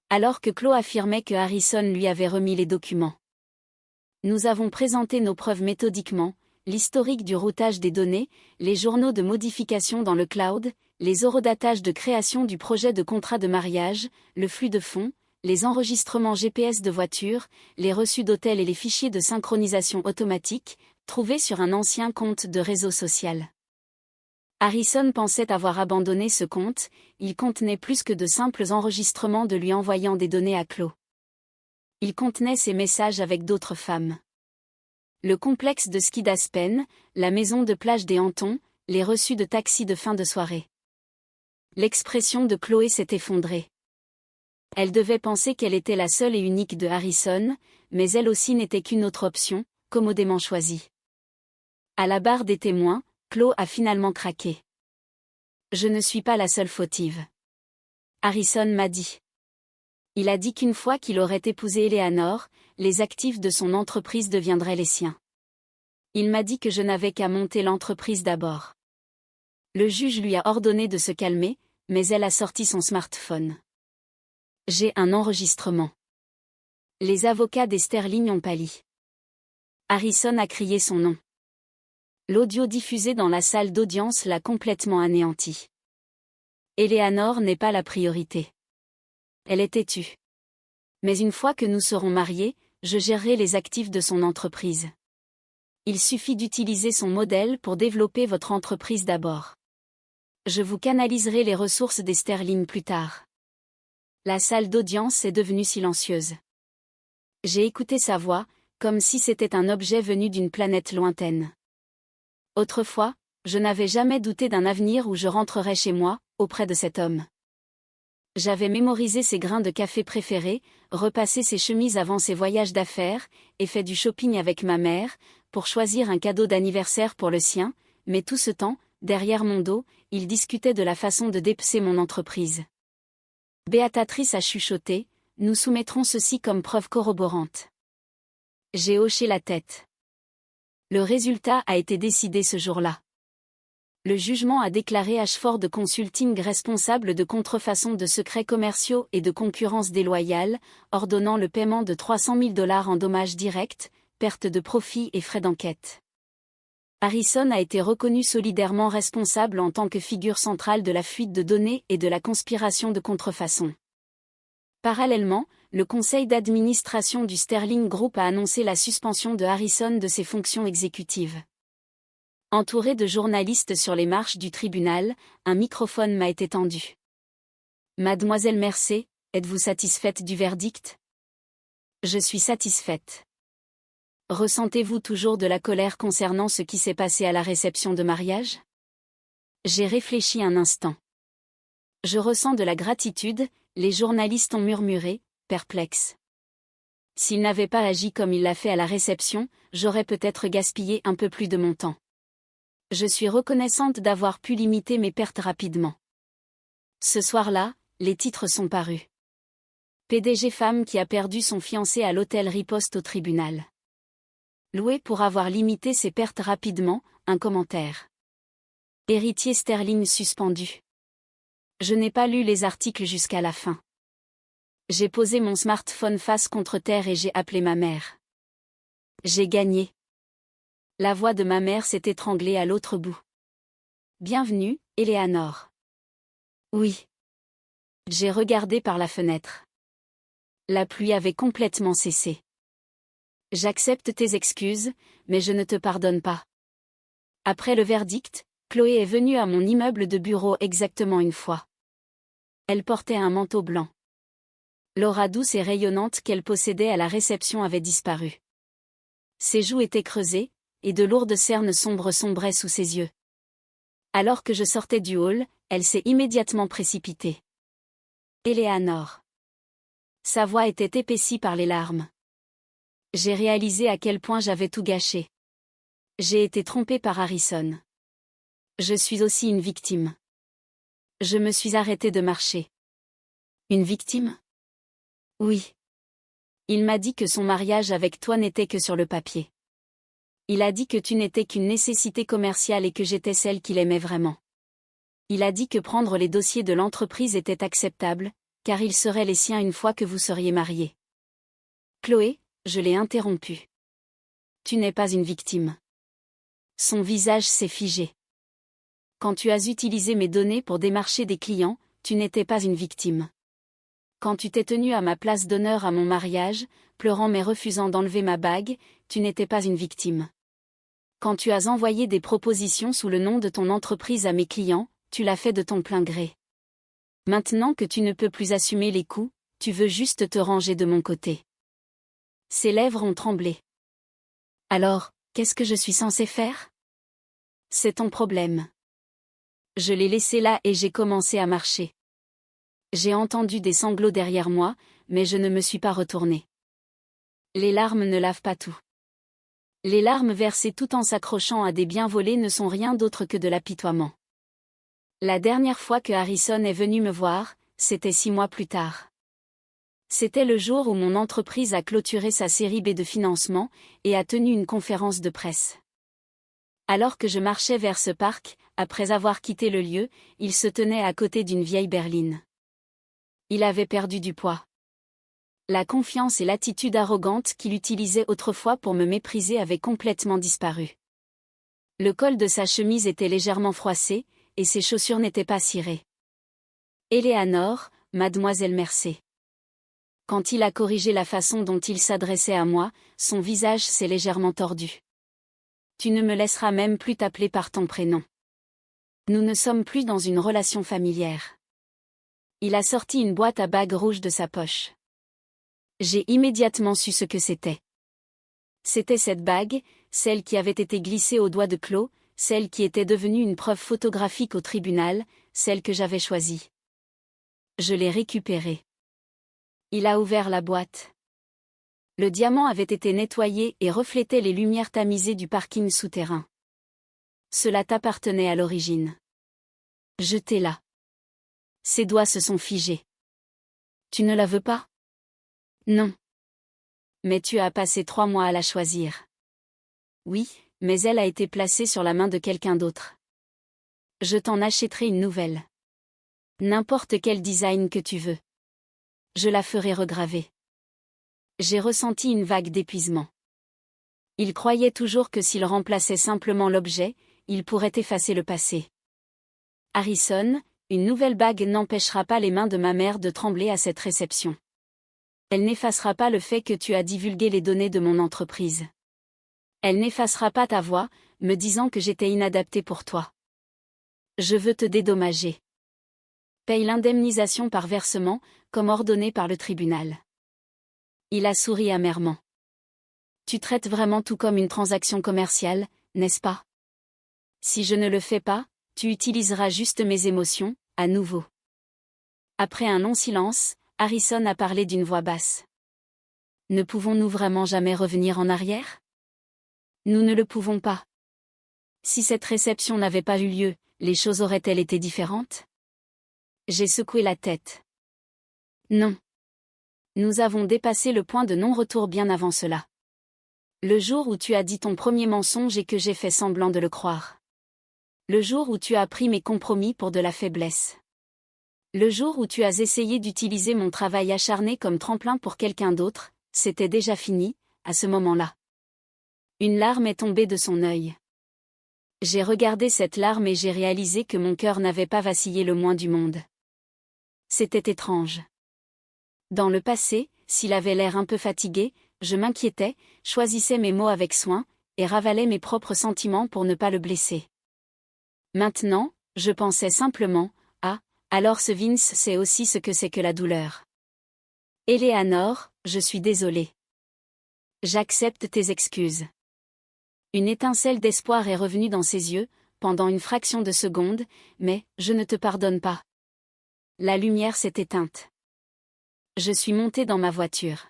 Alors que Chloé affirmait que Harrison lui avait remis les documents. Nous avons présenté nos preuves méthodiquement, l'historique du routage des données, les journaux de modification dans le cloud, les horodatages de création du projet de contrat de mariage, le flux de fonds, les enregistrements GPS de voitures, les reçus d'hôtel et les fichiers de synchronisation automatique, trouvés sur un ancien compte de réseau social. Harrison pensait avoir abandonné ce compte, il contenait plus que de simples enregistrements de lui envoyant des données à Chloé. Il contenait ses messages avec d'autres femmes. Le complexe de ski d'Aspen, la maison de plage des Hantons, les reçus de taxi de fin de soirée. L'expression de Chloé s'est effondrée. Elle devait penser qu'elle était la seule et unique de Harrison, mais elle aussi n'était qu'une autre option, commodément choisie. À la barre des témoins, Chloé a finalement craqué. Je ne suis pas la seule fautive. Harrison m'a dit. Il a dit qu'une fois qu'il aurait épousé Eleanor, les actifs de son entreprise deviendraient les siens. Il m'a dit que je n'avais qu'à monter l'entreprise d'abord. Le juge lui a ordonné de se calmer, mais elle a sorti son smartphone. J'ai un enregistrement. Les avocats des Sterling ont pâli. Harrison a crié son nom. L'audio diffusé dans la salle d'audience l'a complètement anéanti. Eleanor n'est pas la priorité. Elle est têtue. Mais une fois que nous serons mariés, je gérerai les actifs de son entreprise. Il suffit d'utiliser son modèle pour développer votre entreprise d'abord. Je vous canaliserai les ressources des Sterling plus tard. La salle d'audience est devenue silencieuse. J'ai écouté sa voix, comme si c'était un objet venu d'une planète lointaine. Autrefois, je n'avais jamais douté d'un avenir où je rentrerais chez moi, auprès de cet homme. J'avais mémorisé ses grains de café préférés, repassé ses chemises avant ses voyages d'affaires, et fait du shopping avec ma mère, pour choisir un cadeau d'anniversaire pour le sien, mais tout ce temps, derrière mon dos, il discutait de la façon de dépecer mon entreprise. Béatatrice a chuchoté, nous soumettrons ceci comme preuve corroborante. J'ai hoché la tête. Le résultat a été décidé ce jour-là. Le jugement a déclaré Ashford Consulting responsable de contrefaçon de secrets commerciaux et de concurrence déloyale, ordonnant le paiement de $300 000 en dommages directs, perte de profit et frais d'enquête. Harrison a été reconnu solidairement responsable en tant que figure centrale de la fuite de données et de la conspiration de contrefaçon. Parallèlement, le conseil d'administration du Sterling Group a annoncé la suspension de Harrison de ses fonctions exécutives. Entouré de journalistes sur les marches du tribunal, un microphone m'a été tendu. Mademoiselle Mercer, êtes-vous satisfaite du verdict? Je suis satisfaite. Ressentez-vous toujours de la colère concernant ce qui s'est passé à la réception de mariage? J'ai réfléchi un instant. Je ressens de la gratitude, les journalistes ont murmuré, perplexes. S'il n'avait pas agi comme il l'a fait à la réception, j'aurais peut-être gaspillé un peu plus de mon temps. Je suis reconnaissante d'avoir pu limiter mes pertes rapidement. Ce soir-là, les titres sont parus. PDG femme qui a perdu son fiancé à l'hôtel riposte au tribunal. Loué pour avoir limité ses pertes rapidement, un commentaire. Héritier Sterling suspendu. Je n'ai pas lu les articles jusqu'à la fin. J'ai posé mon smartphone face contre terre et j'ai appelé ma mère. J'ai gagné. La voix de ma mère s'est étranglée à l'autre bout. Bienvenue, Eleanor. Oui. J'ai regardé par la fenêtre. La pluie avait complètement cessé. J'accepte tes excuses, mais je ne te pardonne pas. Après le verdict, Chloé est venue à mon immeuble de bureau exactement une fois. Elle portait un manteau blanc. L'aura douce et rayonnante qu'elle possédait à la réception avait disparu. Ses joues étaient creusées, et de lourdes cernes sombres sombraient sous ses yeux. Alors que je sortais du hall, elle s'est immédiatement précipitée. Eleanor. Sa voix était épaissie par les larmes. J'ai réalisé à quel point j'avais tout gâché. J'ai été trompée par Harrison. Je suis aussi une victime. Je me suis arrêtée de marcher. Une victime? Oui. Il m'a dit que son mariage avec toi n'était que sur le papier. Il a dit que tu n'étais qu'une nécessité commerciale et que j'étais celle qu'il aimait vraiment. Il a dit que prendre les dossiers de l'entreprise était acceptable, car ils seraient les siens une fois que vous seriez mariés. Chloé, je l'ai interrompu. Tu n'es pas une victime. Son visage s'est figé. Quand tu as utilisé mes données pour démarcher des clients, tu n'étais pas une victime. Quand tu t'es tenue à ma place d'honneur à mon mariage, pleurant mais refusant d'enlever ma bague, tu n'étais pas une victime. Quand tu as envoyé des propositions sous le nom de ton entreprise à mes clients, tu l'as fait de ton plein gré. Maintenant que tu ne peux plus assumer les coups, tu veux juste te ranger de mon côté. Ses lèvres ont tremblé. Alors, qu'est-ce que je suis censée faire? C'est ton problème. Je l'ai laissé là et j'ai commencé à marcher. J'ai entendu des sanglots derrière moi, mais je ne me suis pas retournée. Les larmes ne lavent pas tout. Les larmes versées tout en s'accrochant à des biens volés ne sont rien d'autre que de l'apitoiement. La dernière fois que Harrison est venu me voir, c'était 6 mois plus tard. C'était le jour où mon entreprise a clôturé sa série B de financement et a tenu une conférence de presse. Alors que je marchais vers ce parc, après avoir quitté le lieu, il se tenait à côté d'une vieille berline. Il avait perdu du poids. La confiance et l'attitude arrogante qu'il utilisait autrefois pour me mépriser avaient complètement disparu. Le col de sa chemise était légèrement froissé, et ses chaussures n'étaient pas cirées. Éléanore, mademoiselle Mercé. Quand il a corrigé la façon dont il s'adressait à moi, son visage s'est légèrement tordu. Tu ne me laisseras même plus t'appeler par ton prénom. Nous ne sommes plus dans une relation familière. Il a sorti une boîte à bagues rouge de sa poche. J'ai immédiatement su ce que c'était. C'était cette bague, celle qui avait été glissée au doigt de Claude, celle qui était devenue une preuve photographique au tribunal, celle que j'avais choisie. Je l'ai récupérée. Il a ouvert la boîte. Le diamant avait été nettoyé et reflétait les lumières tamisées du parking souterrain. Cela t'appartenait à l'origine. Jetez-la. Ses doigts se sont figés. Tu ne la veux pas? Non. Mais tu as passé 3 mois à la choisir. Oui, mais elle a été placée sur la main de quelqu'un d'autre. Je t'en achèterai une nouvelle. N'importe quel design que tu veux. Je la ferai regraver. J'ai ressenti une vague d'épuisement. Il croyait toujours que s'il remplaçait simplement l'objet, il pourrait effacer le passé. Harrison, une nouvelle bague n'empêchera pas les mains de ma mère de trembler à cette réception. Elle n'effacera pas le fait que tu as divulgué les données de mon entreprise. Elle n'effacera pas ta voix, me disant que j'étais inadaptée pour toi. Je veux te dédommager. Paye l'indemnisation par versement, comme ordonné par le tribunal. Il a souri amèrement. Tu traites vraiment tout comme une transaction commerciale, n'est-ce pas? Si je ne le fais pas, tu utiliseras juste mes émotions, à nouveau. Après un long silence, Harrison a parlé d'une voix basse. Ne pouvons-nous vraiment jamais revenir en arrière? Nous ne le pouvons pas. Si cette réception n'avait pas eu lieu, les choses auraient-elles été différentes? J'ai secoué la tête. Non. Nous avons dépassé le point de non-retour bien avant cela. Le jour où tu as dit ton premier mensonge et que j'ai fait semblant de le croire. Le jour où tu as pris mes compromis pour de la faiblesse. Le jour où tu as essayé d'utiliser mon travail acharné comme tremplin pour quelqu'un d'autre, c'était déjà fini, à ce moment-là. Une larme est tombée de son œil. J'ai regardé cette larme et j'ai réalisé que mon cœur n'avait pas vacillé le moins du monde. C'était étrange. Dans le passé, s'il avait l'air un peu fatigué, je m'inquiétais, choisissais mes mots avec soin, et ravalais mes propres sentiments pour ne pas le blesser. Maintenant, je pensais simplement, ah, alors ce Vince sait aussi ce que c'est que la douleur. Éléanore, je suis désolée. J'accepte tes excuses. Une étincelle d'espoir est revenue dans ses yeux, pendant une fraction de seconde, mais, je ne te pardonne pas. La lumière s'est éteinte. Je suis montée dans ma voiture.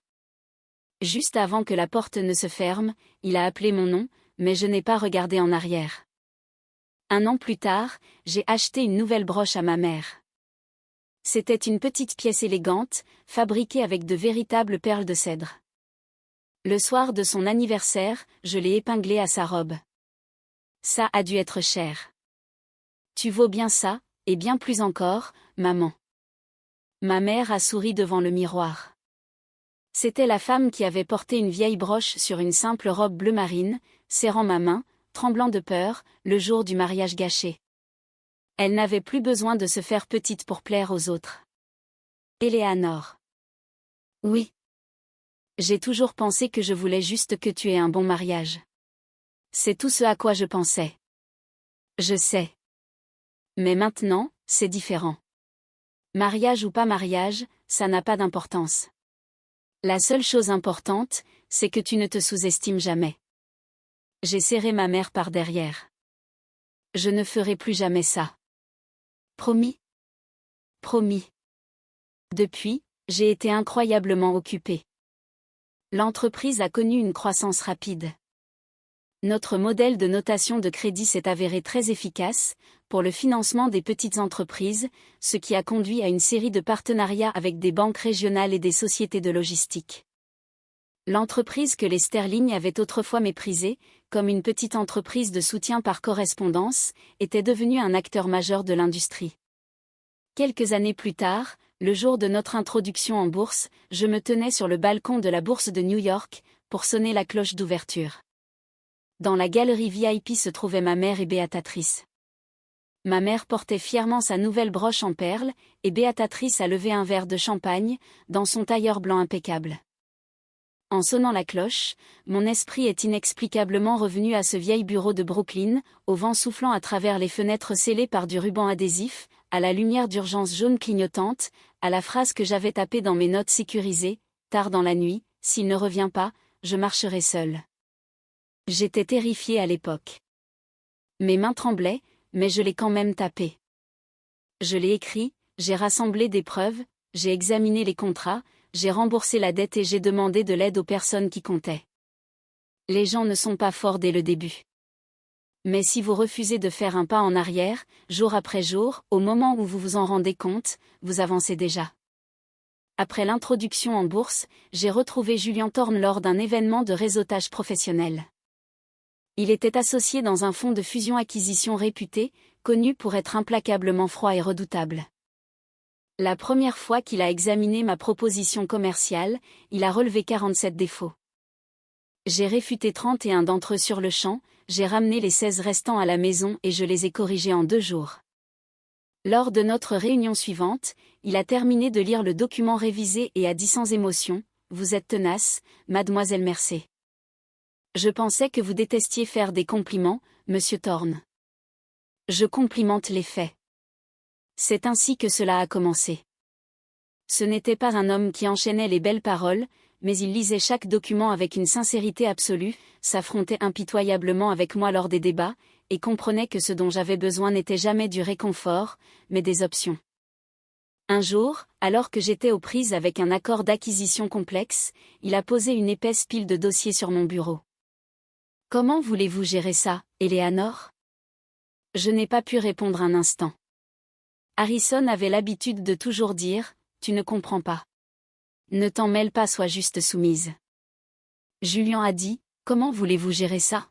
Juste avant que la porte ne se ferme, il a appelé mon nom, mais je n'ai pas regardé en arrière. 1 an plus tard, j'ai acheté une nouvelle broche à ma mère. C'était une petite pièce élégante, fabriquée avec de véritables perles de cèdre. Le soir de son anniversaire, je l'ai épinglée à sa robe. Ça a dû être cher. Tu vaux bien ça, et bien plus encore, maman. Ma mère a souri devant le miroir. C'était la femme qui avait porté une vieille broche sur une simple robe bleu marine, serrant ma main, tremblant de peur, le jour du mariage gâché. Elle n'avait plus besoin de se faire petite pour plaire aux autres. Éléanore. Oui. J'ai toujours pensé que je voulais juste que tu aies un bon mariage. C'est tout ce à quoi je pensais. Je sais. Mais maintenant, c'est différent. Mariage ou pas mariage, ça n'a pas d'importance. La seule chose importante, c'est que tu ne te sous-estimes jamais. J'ai serré ma mère par derrière. Je ne ferai plus jamais ça. Promis. Promis. Depuis, j'ai été incroyablement occupée. L'entreprise a connu une croissance rapide. Notre modèle de notation de crédit s'est avéré très efficace pour le financement des petites entreprises, ce qui a conduit à une série de partenariats avec des banques régionales et des sociétés de logistique. L'entreprise que les Sterling avaient autrefois méprisée, comme une petite entreprise de soutien par correspondance, était devenue un acteur majeur de l'industrie. Quelques années plus tard, le jour de notre introduction en bourse, je me tenais sur le balcon de la bourse de New York pour sonner la cloche d'ouverture. Dans la galerie VIP se trouvaient ma mère et Béatatrice. Ma mère portait fièrement sa nouvelle broche en perles, et Béatatrice a levé un verre de champagne, dans son tailleur blanc impeccable. En sonnant la cloche, mon esprit est inexplicablement revenu à ce vieil bureau de Brooklyn, au vent soufflant à travers les fenêtres scellées par du ruban adhésif, à la lumière d'urgence jaune clignotante, à la phrase que j'avais tapée dans mes notes sécurisées, tard dans la nuit, s'il ne revient pas, je marcherai seule. J'étais terrifiée à l'époque. Mes mains tremblaient, mais je l'ai quand même tapé. Je l'ai écrit, j'ai rassemblé des preuves, j'ai examiné les contrats, j'ai remboursé la dette et j'ai demandé de l'aide aux personnes qui comptaient. Les gens ne sont pas forts dès le début. Mais si vous refusez de faire un pas en arrière, jour après jour, au moment où vous vous en rendez compte, vous avancez déjà. Après l'introduction en bourse, j'ai retrouvé Julien Thorne lors d'un événement de réseautage professionnel. Il était associé dans un fonds de fusion-acquisition réputé, connu pour être implacablement froid et redoutable. La première fois qu'il a examiné ma proposition commerciale, il a relevé 47 défauts. J'ai réfuté 31 d'entre eux sur le champ, j'ai ramené les 16 restants à la maison et je les ai corrigés en 2 jours. Lors de notre réunion suivante, il a terminé de lire le document révisé et a dit sans émotion, « Vous êtes tenace, mademoiselle Mercé. Je pensais que vous détestiez faire des compliments, monsieur Thorne. Je complimente les faits. » C'est ainsi que cela a commencé. Ce n'était pas un homme qui enchaînait les belles paroles, mais il lisait chaque document avec une sincérité absolue, s'affrontait impitoyablement avec moi lors des débats, et comprenait que ce dont j'avais besoin n'était jamais du réconfort, mais des options. Un jour, alors que j'étais aux prises avec un accord d'acquisition complexe, il a posé une épaisse pile de dossiers sur mon bureau. « Comment voulez-vous gérer ça, Eleanor ?» Je n'ai pas pu répondre un instant. Harrison avait l'habitude de toujours dire « Tu ne comprends pas. Ne t'en mêle pas, sois juste soumise. » Julien a dit « Comment voulez-vous gérer ça ?»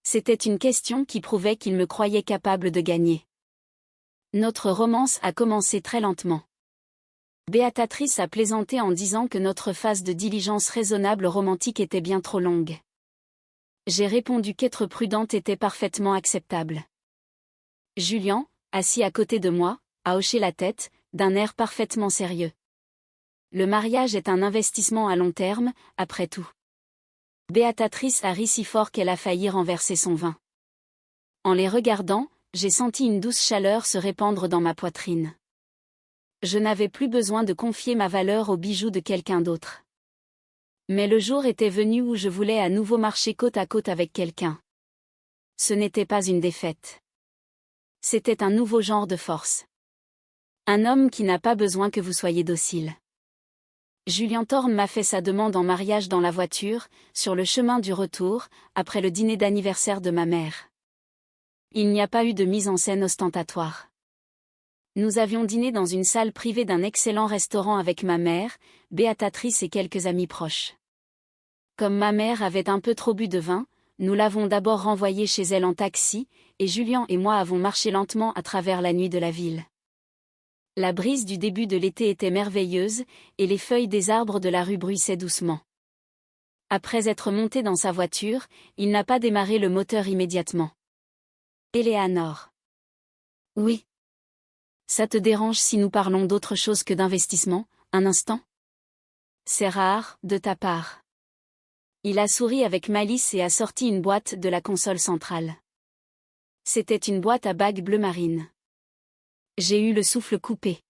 C'était une question qui prouvait qu'il me croyait capable de gagner. Notre romance a commencé très lentement. Béatatrice a plaisanté en disant que notre phase de diligence raisonnable romantique était bien trop longue. J'ai répondu qu'être prudente était parfaitement acceptable. Julien, assis à côté de moi, a hoché la tête, d'un air parfaitement sérieux. Le mariage est un investissement à long terme, après tout. Béatatrice a ri si fort qu'elle a failli renverser son vin. En les regardant, j'ai senti une douce chaleur se répandre dans ma poitrine. Je n'avais plus besoin de confier ma valeur aux bijoux de quelqu'un d'autre. Mais le jour était venu où je voulais à nouveau marcher côte à côte avec quelqu'un. Ce n'était pas une défaite. C'était un nouveau genre de force. Un homme qui n'a pas besoin que vous soyez docile. Julien Thorne m'a fait sa demande en mariage dans la voiture, sur le chemin du retour, après le dîner d'anniversaire de ma mère. Il n'y a pas eu de mise en scène ostentatoire. Nous avions dîné dans une salle privée d'un excellent restaurant avec ma mère, Béatatrice et quelques amis proches. Comme ma mère avait un peu trop bu de vin, nous l'avons d'abord renvoyée chez elle en taxi, et Julien et moi avons marché lentement à travers la nuit de la ville. La brise du début de l'été était merveilleuse, et les feuilles des arbres de la rue bruissaient doucement. Après être monté dans sa voiture, il n'a pas démarré le moteur immédiatement. Eleanor. Oui. Ça te dérange si nous parlons d'autre chose que d'investissement, un instant ? C'est rare, de ta part. Il a souri avec malice et a sorti une boîte de la console centrale. C'était une boîte à bagues bleu marine. J'ai eu le souffle coupé.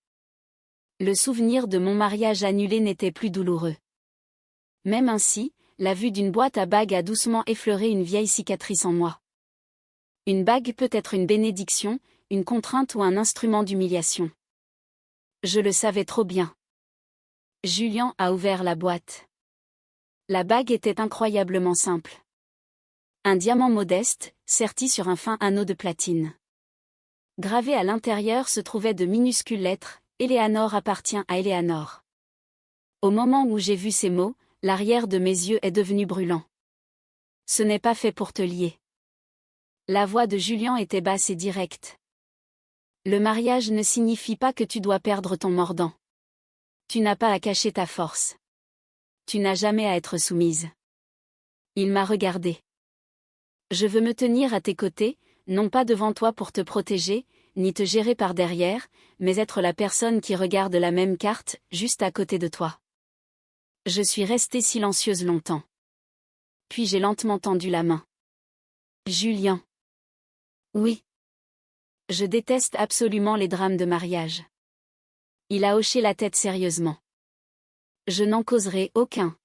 Le souvenir de mon mariage annulé n'était plus douloureux. Même ainsi, la vue d'une boîte à bagues a doucement effleuré une vieille cicatrice en moi. Une bague peut être une bénédiction, une contrainte ou un instrument d'humiliation. Je le savais trop bien. Julian a ouvert la boîte. La bague était incroyablement simple. Un diamant modeste, serti sur un fin anneau de platine. Gravé à l'intérieur se trouvaient de minuscules lettres, « Eleanor appartient à Eleanor ». Au moment où j'ai vu ces mots, l'arrière de mes yeux est devenu brûlant. Ce n'est pas fait pour te lier. La voix de Julian était basse et directe. Le mariage ne signifie pas que tu dois perdre ton mordant. Tu n'as pas à cacher ta force. Tu n'as jamais à être soumise. Il m'a regardé. Je veux me tenir à tes côtés, non pas devant toi pour te protéger, ni te gérer par derrière, mais être la personne qui regarde la même carte, juste à côté de toi. Je suis restée silencieuse longtemps. Puis j'ai lentement tendu la main. Julian. Oui. Je déteste absolument les drames de mariage. Il a hoché la tête sérieusement. Je n'en causerai aucun.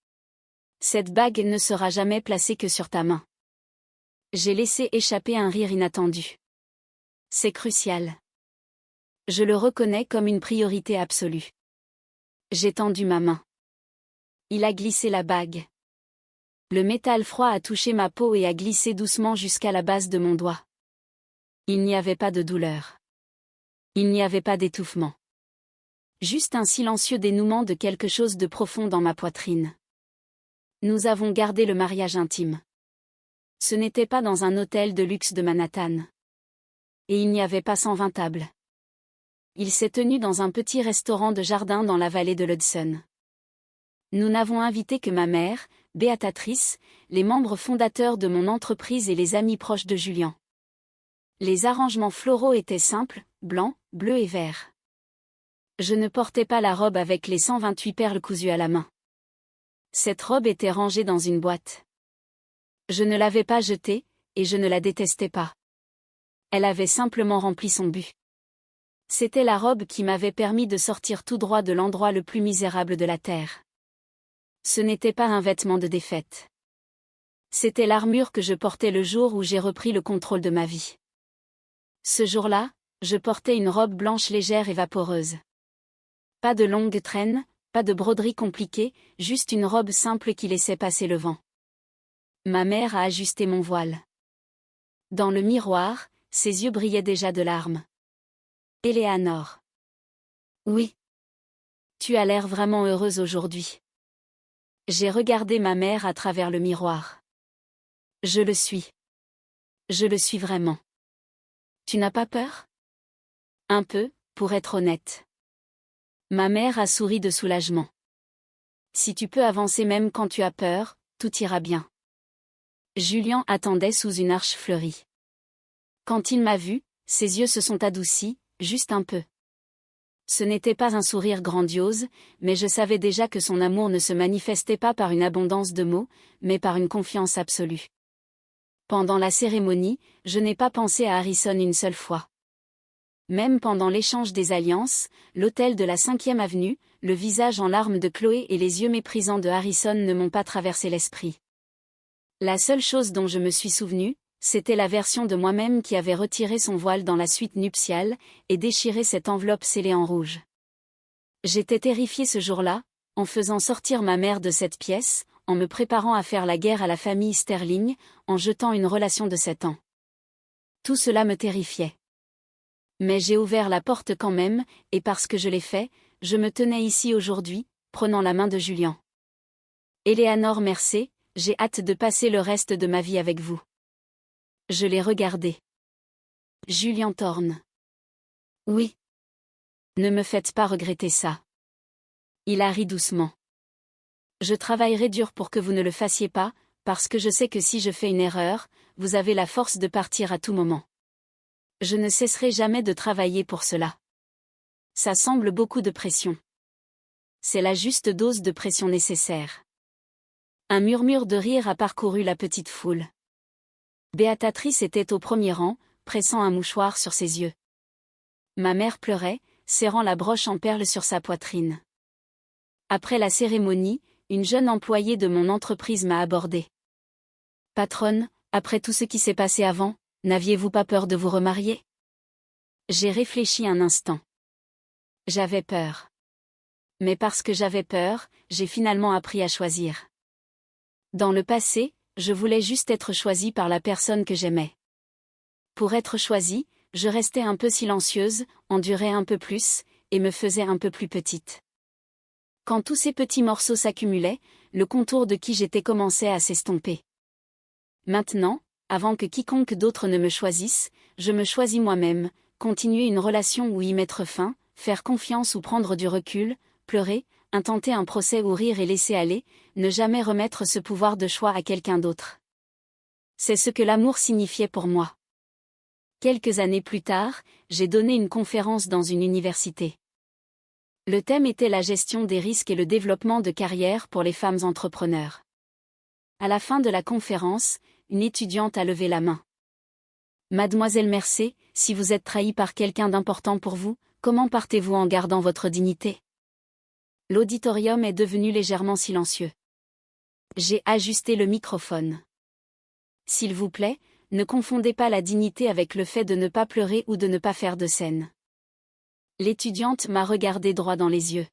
Cette bague ne sera jamais placée que sur ta main. J'ai laissé échapper un rire inattendu. C'est crucial. Je le reconnais comme une priorité absolue. J'ai tendu ma main. Il a glissé la bague. Le métal froid a touché ma peau et a glissé doucement jusqu'à la base de mon doigt. Il n'y avait pas de douleur. Il n'y avait pas d'étouffement. Juste un silencieux dénouement de quelque chose de profond dans ma poitrine. Nous avons gardé le mariage intime. Ce n'était pas dans un hôtel de luxe de Manhattan. Et il n'y avait pas 120 tables. Il s'est tenu dans un petit restaurant de jardin dans la vallée de l'Hudson. Nous n'avons invité que ma mère, Béatatrice, les membres fondateurs de mon entreprise et les amis proches de Julian. Les arrangements floraux étaient simples, blancs, bleus et verts. Je ne portais pas la robe avec les 128 perles cousues à la main. Cette robe était rangée dans une boîte. Je ne l'avais pas jetée, et je ne la détestais pas. Elle avait simplement rempli son but. C'était la robe qui m'avait permis de sortir tout droit de l'endroit le plus misérable de la terre. Ce n'était pas un vêtement de défaite. C'était l'armure que je portais le jour où j'ai repris le contrôle de ma vie. Ce jour-là, je portais une robe blanche légère et vaporeuse. Pas de longues traînes, pas de broderie compliquée, juste une robe simple qui laissait passer le vent. Ma mère a ajusté mon voile. Dans le miroir, ses yeux brillaient déjà de larmes. Eleanor. Oui. Tu as l'air vraiment heureuse aujourd'hui. J'ai regardé ma mère à travers le miroir. Je le suis. Je le suis vraiment. Tu n'as pas peur? Un peu, pour être honnête. Ma mère a souri de soulagement. Si tu peux avancer même quand tu as peur, tout ira bien. Julian attendait sous une arche fleurie. Quand il m'a vu, ses yeux se sont adoucis, juste un peu. Ce n'était pas un sourire grandiose, mais je savais déjà que son amour ne se manifestait pas par une abondance de mots, mais par une confiance absolue. Pendant la cérémonie, je n'ai pas pensé à Harrison une seule fois. Même pendant l'échange des alliances, l'hôtel de la 5e avenue, le visage en larmes de Chloé et les yeux méprisants de Harrison ne m'ont pas traversé l'esprit. La seule chose dont je me suis souvenu, c'était la version de moi-même qui avait retiré son voile dans la suite nuptiale et déchiré cette enveloppe scellée en rouge. J'étais terrifiée ce jour-là, en faisant sortir ma mère de cette pièce, en me préparant à faire la guerre à la famille Sterling, en jetant une relation de 7 ans. Tout cela me terrifiait. Mais j'ai ouvert la porte quand même, et parce que je l'ai fait, je me tenais ici aujourd'hui, prenant la main de Julian. Eleanor Mercé, j'ai hâte de passer le reste de ma vie avec vous. Je l'ai regardé. Julian Thorne. Oui. Ne me faites pas regretter ça. Il a ri doucement. Je travaillerai dur pour que vous ne le fassiez pas, parce que je sais que si je fais une erreur, vous avez la force de partir à tout moment. Je ne cesserai jamais de travailler pour cela. Ça semble beaucoup de pression. C'est la juste dose de pression nécessaire. Un murmure de rire a parcouru la petite foule. Béatatrice était au premier rang, pressant un mouchoir sur ses yeux. Ma mère pleurait, serrant la broche en perles sur sa poitrine. Après la cérémonie, une jeune employée de mon entreprise m'a abordée. « Patronne, après tout ce qui s'est passé avant, n'aviez-vous pas peur de vous remarier ? J'ai réfléchi un instant. J'avais peur. Mais parce que j'avais peur, j'ai finalement appris à choisir. Dans le passé, je voulais juste être choisie par la personne que j'aimais. Pour être choisie, je restais un peu silencieuse, endurais un peu plus, et me faisais un peu plus petite. Quand tous ces petits morceaux s'accumulaient, le contour de qui j'étais commençait à s'estomper. Maintenant, avant que quiconque d'autre ne me choisisse, je me choisis moi-même, continuer une relation ou y mettre fin, faire confiance ou prendre du recul, pleurer, intenter un procès ou rire et laisser aller, ne jamais remettre ce pouvoir de choix à quelqu'un d'autre. C'est ce que l'amour signifiait pour moi. Quelques années plus tard, j'ai donné une conférence dans une université. Le thème était la gestion des risques et le développement de carrière pour les femmes entrepreneurs. À la fin de la conférence, une étudiante a levé la main. Mademoiselle Mercé, si vous êtes trahie par quelqu'un d'important pour vous, comment partez-vous en gardant votre dignité? L'auditorium est devenu légèrement silencieux. J'ai ajusté le microphone. S'il vous plaît, ne confondez pas la dignité avec le fait de ne pas pleurer ou de ne pas faire de scène. L'étudiante m'a regardé droit dans les yeux.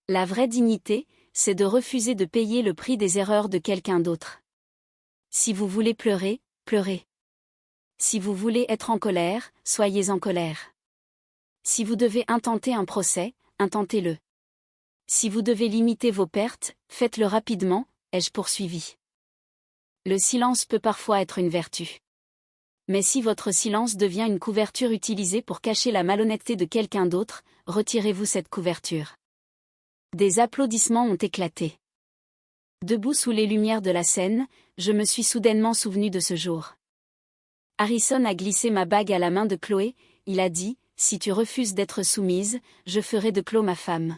La vraie dignité, c'est de refuser de payer le prix des erreurs de quelqu'un d'autre. Si vous voulez pleurer, pleurez. Si vous voulez être en colère, soyez en colère. Si vous devez intenter un procès, intentez-le. Si vous devez limiter vos pertes, faites-le rapidement, ai-je poursuivi. Le silence peut parfois être une vertu. Mais si votre silence devient une couverture utilisée pour cacher la malhonnêteté de quelqu'un d'autre, retirez-vous cette couverture. Des applaudissements ont éclaté. Debout sous les lumières de la scène, je me suis soudainement souvenu de ce jour. Harrison a glissé ma bague à la main de Chloé, il a dit, « Si tu refuses d'être soumise, je ferai de Chloé ma femme. »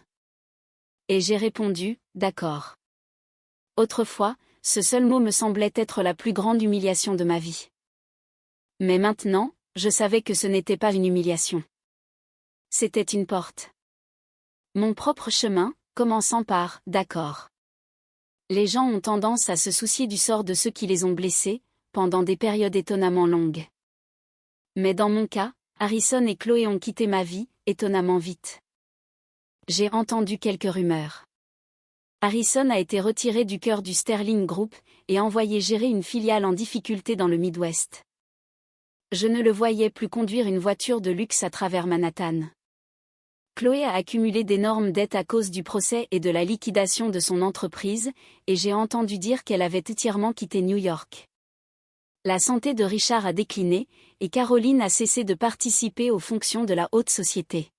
Et j'ai répondu, « D'accord. » Autrefois, ce seul mot me semblait être la plus grande humiliation de ma vie. Mais maintenant, je savais que ce n'était pas une humiliation. C'était une porte. Mon propre chemin, commençant par « D'accord. » Les gens ont tendance à se soucier du sort de ceux qui les ont blessés, pendant des périodes étonnamment longues. Mais dans mon cas, Harrison et Chloé ont quitté ma vie, étonnamment vite. J'ai entendu quelques rumeurs. Harrison a été retiré du cœur du Sterling Group, et envoyé gérer une filiale en difficulté dans le Midwest. Je ne le voyais plus conduire une voiture de luxe à travers Manhattan. Chloé a accumulé d'énormes dettes à cause du procès et de la liquidation de son entreprise, et j'ai entendu dire qu'elle avait entièrement quitté New York. La santé de Richard a décliné, et Caroline a cessé de participer aux fonctions de la haute société.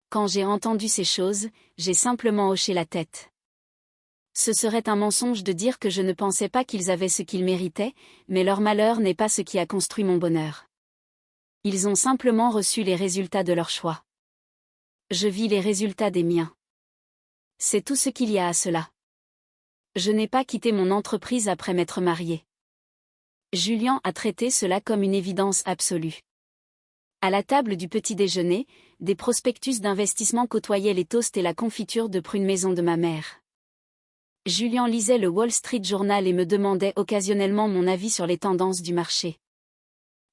Quand j'ai entendu ces choses, j'ai simplement hoché la tête. Ce serait un mensonge de dire que je ne pensais pas qu'ils avaient ce qu'ils méritaient, mais leur malheur n'est pas ce qui a construit mon bonheur. Ils ont simplement reçu les résultats de leur choix. Je vis les résultats des miens. C'est tout ce qu'il y a à cela. Je n'ai pas quitté mon entreprise après m'être mariée. Julian a traité cela comme une évidence absolue. À la table du petit déjeuner, des prospectus d'investissement côtoyaient les toasts et la confiture de prunes maison de ma mère. Julian lisait le Wall Street Journal et me demandait occasionnellement mon avis sur les tendances du marché.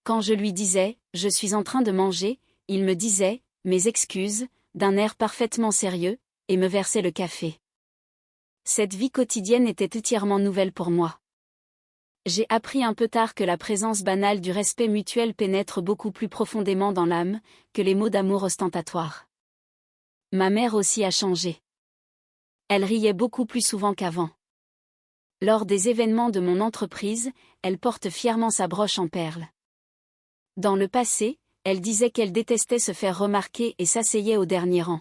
Quand je lui disais « Je suis en train de manger », il me disait « Mes excuses », d'un air parfaitement sérieux, et me versait le café. Cette vie quotidienne était entièrement nouvelle pour moi. J'ai appris un peu tard que la présence banale du respect mutuel pénètre beaucoup plus profondément dans l'âme, que les mots d'amour ostentatoires. Ma mère aussi a changé. Elle riait beaucoup plus souvent qu'avant. Lors des événements de mon entreprise, elle porte fièrement sa broche en perles. Dans le passé, elle disait qu'elle détestait se faire remarquer et s'asseyait au dernier rang.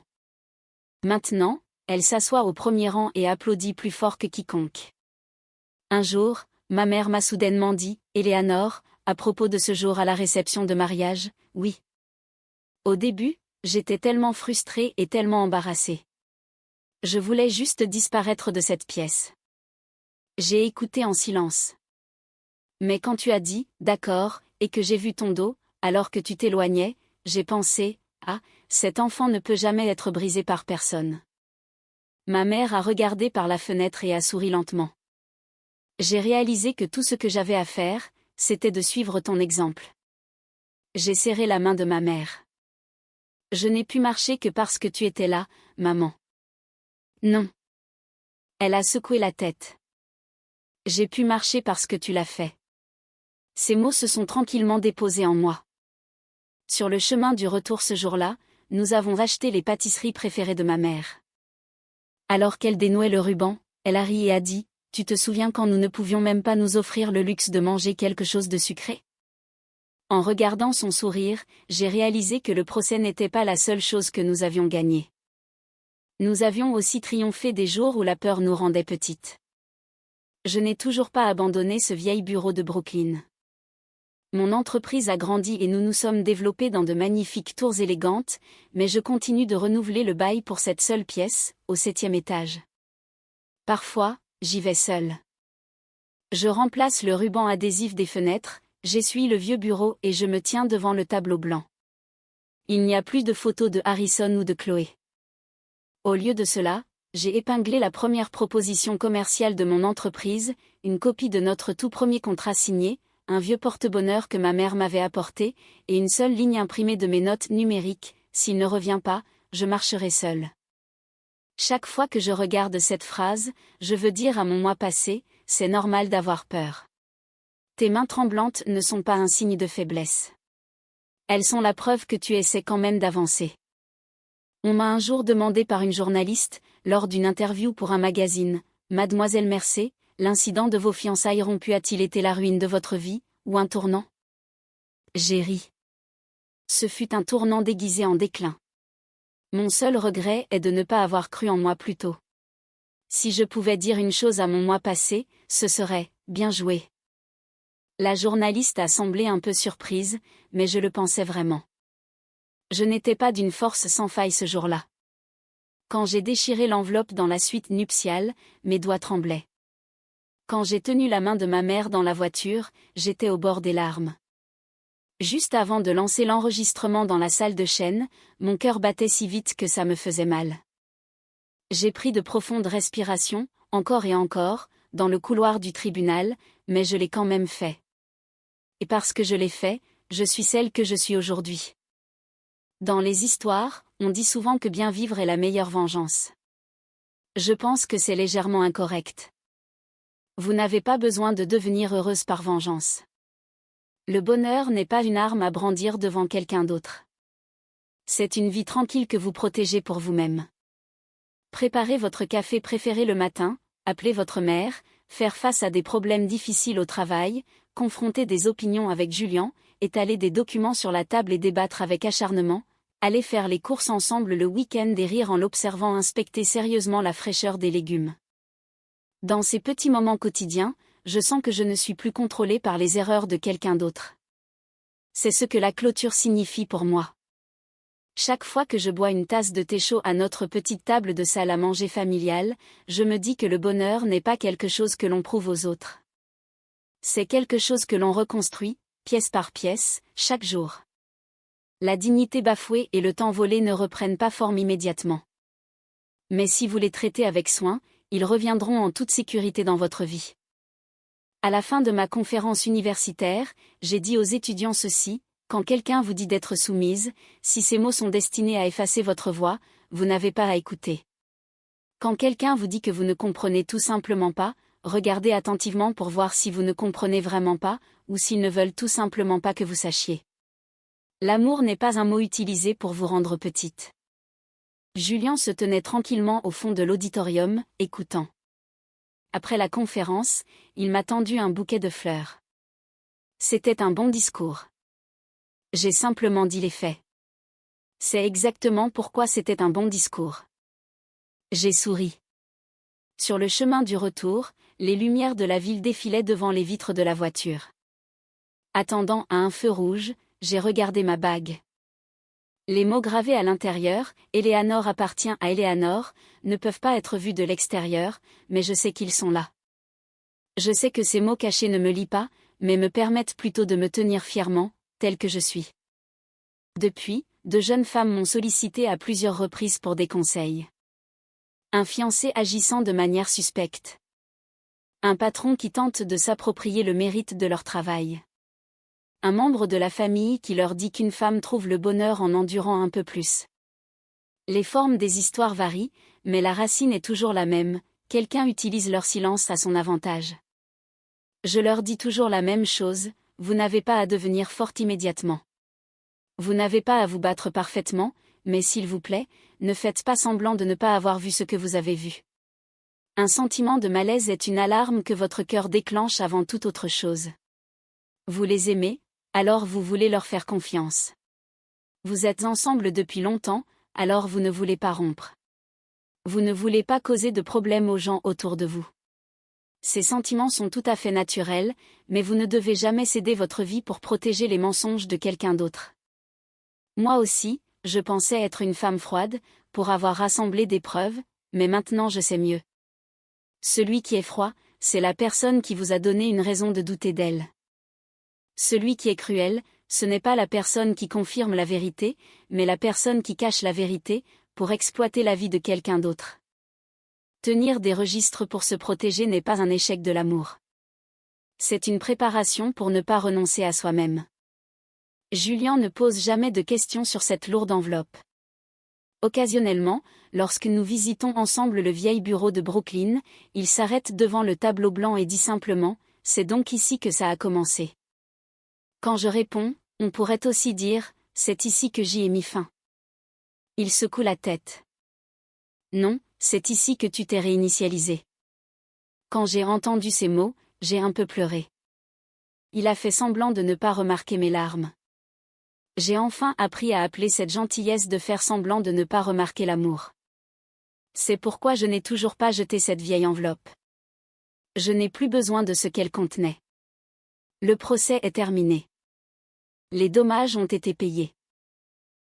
Maintenant, elle s'assoit au premier rang et applaudit plus fort que quiconque. Un jour, ma mère m'a soudainement dit, « Éléanore, à propos de ce jour à la réception de mariage, oui. » Au début, j'étais tellement frustrée et tellement embarrassée. Je voulais juste disparaître de cette pièce. J'ai écouté en silence. Mais quand tu as dit « d'accord » et que j'ai vu ton dos, alors que tu t'éloignais, j'ai pensé « ah, cet enfant ne peut jamais être brisé par personne. » Ma mère a regardé par la fenêtre et a souri lentement. J'ai réalisé que tout ce que j'avais à faire, c'était de suivre ton exemple. J'ai serré la main de ma mère. Je n'ai pu marcher que parce que tu étais là, maman. Non. Elle a secoué la tête. J'ai pu marcher parce que tu l'as fait. Ces mots se sont tranquillement déposés en moi. Sur le chemin du retour ce jour-là, nous avons acheté les pâtisseries préférées de ma mère. Alors qu'elle dénouait le ruban, elle a ri et a dit « Tu te souviens quand nous ne pouvions même pas nous offrir le luxe de manger quelque chose de sucré ?» En regardant son sourire, j'ai réalisé que le procès n'était pas la seule chose que nous avions gagnée. Nous avions aussi triomphé des jours où la peur nous rendait petites. Je n'ai toujours pas abandonné ce vieil bureau de Brooklyn. Mon entreprise a grandi et nous nous sommes développés dans de magnifiques tours élégantes, mais je continue de renouveler le bail pour cette seule pièce, au 7e étage. Parfois, j'y vais seule. Je remplace le ruban adhésif des fenêtres, j'essuie le vieux bureau et je me tiens devant le tableau blanc. Il n'y a plus de photos de Harrison ou de Chloé. Au lieu de cela, j'ai épinglé la première proposition commerciale de mon entreprise, une copie de notre tout premier contrat signé, un vieux porte-bonheur que ma mère m'avait apporté, et une seule ligne imprimée de mes notes numériques, s'il ne revient pas, je marcherai seule. Chaque fois que je regarde cette phrase, je veux dire à mon moi passé, c'est normal d'avoir peur. Tes mains tremblantes ne sont pas un signe de faiblesse. Elles sont la preuve que tu essaies quand même d'avancer. On m'a un jour demandé par une journaliste, lors d'une interview pour un magazine, « Mademoiselle Mercé, l'incident de vos fiançailles rompues a-t-il été la ruine de votre vie, ou un tournant ?» J'ai ri. Ce fut un tournant déguisé en déclin. Mon seul regret est de ne pas avoir cru en moi plus tôt. Si je pouvais dire une chose à mon moi passé, ce serait « bien joué ». La journaliste a semblé un peu surprise, mais je le pensais vraiment. Je n'étais pas d'une force sans faille ce jour-là. Quand j'ai déchiré l'enveloppe dans la suite nuptiale, mes doigts tremblaient. Quand j'ai tenu la main de ma mère dans la voiture, j'étais au bord des larmes. Juste avant de lancer l'enregistrement dans la salle de chaîne, mon cœur battait si vite que ça me faisait mal. J'ai pris de profondes respirations, encore et encore, dans le couloir du tribunal, mais je l'ai quand même fait. Et parce que je l'ai fait, je suis celle que je suis aujourd'hui. Dans les histoires, on dit souvent que bien vivre est la meilleure vengeance. Je pense que c'est légèrement incorrect. Vous n'avez pas besoin de devenir heureuse par vengeance. Le bonheur n'est pas une arme à brandir devant quelqu'un d'autre. C'est une vie tranquille que vous protégez pour vous-même. Préparez votre café préféré le matin, appelez votre mère, faire face à des problèmes difficiles au travail, confronter des opinions avec Julien, étaler des documents sur la table et débattre avec acharnement, aller faire les courses ensemble le week-end et rire en l'observant inspecter sérieusement la fraîcheur des légumes. Dans ces petits moments quotidiens, je sens que je ne suis plus contrôlée par les erreurs de quelqu'un d'autre. C'est ce que la clôture signifie pour moi. Chaque fois que je bois une tasse de thé chaud à notre petite table de salle à manger familiale, je me dis que le bonheur n'est pas quelque chose que l'on prouve aux autres. C'est quelque chose que l'on reconstruit, pièce par pièce, chaque jour. La dignité bafouée et le temps volé ne reprennent pas forme immédiatement. Mais si vous les traitez avec soin, ils reviendront en toute sécurité dans votre vie. À la fin de ma conférence universitaire, j'ai dit aux étudiants ceci, quand quelqu'un vous dit d'être soumise, si ces mots sont destinés à effacer votre voix, vous n'avez pas à écouter. Quand quelqu'un vous dit que vous ne comprenez tout simplement pas, regardez attentivement pour voir si vous ne comprenez vraiment pas, ou s'ils ne veulent tout simplement pas que vous sachiez. L'amour n'est pas un mot utilisé pour vous rendre petite. Julien se tenait tranquillement au fond de l'auditorium, écoutant. Après la conférence, il m'a tendu un bouquet de fleurs. C'était un bon discours. J'ai simplement dit les faits. C'est exactement pourquoi c'était un bon discours. J'ai souri. Sur le chemin du retour, les lumières de la ville défilaient devant les vitres de la voiture. Attendant à un feu rouge, j'ai regardé ma bague. Les mots gravés à l'intérieur, « Éléanore appartient à Éléanore », ne peuvent pas être vus de l'extérieur, mais je sais qu'ils sont là. Je sais que ces mots cachés ne me lient pas, mais me permettent plutôt de me tenir fièrement, telle que je suis. Depuis, de jeunes femmes m'ont sollicité à plusieurs reprises pour des conseils. Un fiancé agissant de manière suspecte. Un patron qui tente de s'approprier le mérite de leur travail. Un membre de la famille qui leur dit qu'une femme trouve le bonheur en endurant un peu plus. Les formes des histoires varient, mais la racine est toujours la même, quelqu'un utilise leur silence à son avantage. Je leur dis toujours la même chose, vous n'avez pas à devenir forte immédiatement. Vous n'avez pas à vous battre parfaitement, mais s'il vous plaît, ne faites pas semblant de ne pas avoir vu ce que vous avez vu. Un sentiment de malaise est une alarme que votre cœur déclenche avant toute autre chose. Vous les aimez, alors vous voulez leur faire confiance. Vous êtes ensemble depuis longtemps, alors vous ne voulez pas rompre. Vous ne voulez pas causer de problèmes aux gens autour de vous. Ces sentiments sont tout à fait naturels, mais vous ne devez jamais céder votre vie pour protéger les mensonges de quelqu'un d'autre. Moi aussi, je pensais être une femme froide, pour avoir rassemblé des preuves, mais maintenant je sais mieux. Celui qui est froid, c'est la personne qui vous a donné une raison de douter d'elle. Celui qui est cruel, ce n'est pas la personne qui confirme la vérité, mais la personne qui cache la vérité, pour exploiter la vie de quelqu'un d'autre. Tenir des registres pour se protéger n'est pas un échec de l'amour. C'est une préparation pour ne pas renoncer à soi-même. Julien ne pose jamais de questions sur cette lourde enveloppe. Occasionnellement, lorsque nous visitons ensemble le vieil bureau de Brooklyn, il s'arrête devant le tableau blanc et dit simplement « C'est donc ici que ça a commencé ». Quand je réponds, on pourrait aussi dire « C'est ici que j'y ai mis fin ». Il secoue la tête. Non, c'est ici que tu t'es réinitialisé. Quand j'ai entendu ces mots, j'ai un peu pleuré. Il a fait semblant de ne pas remarquer mes larmes. J'ai enfin appris à appeler cette gentillesse de faire semblant de ne pas remarquer l'amour. C'est pourquoi je n'ai toujours pas jeté cette vieille enveloppe. Je n'ai plus besoin de ce qu'elle contenait. Le procès est terminé. Les dommages ont été payés.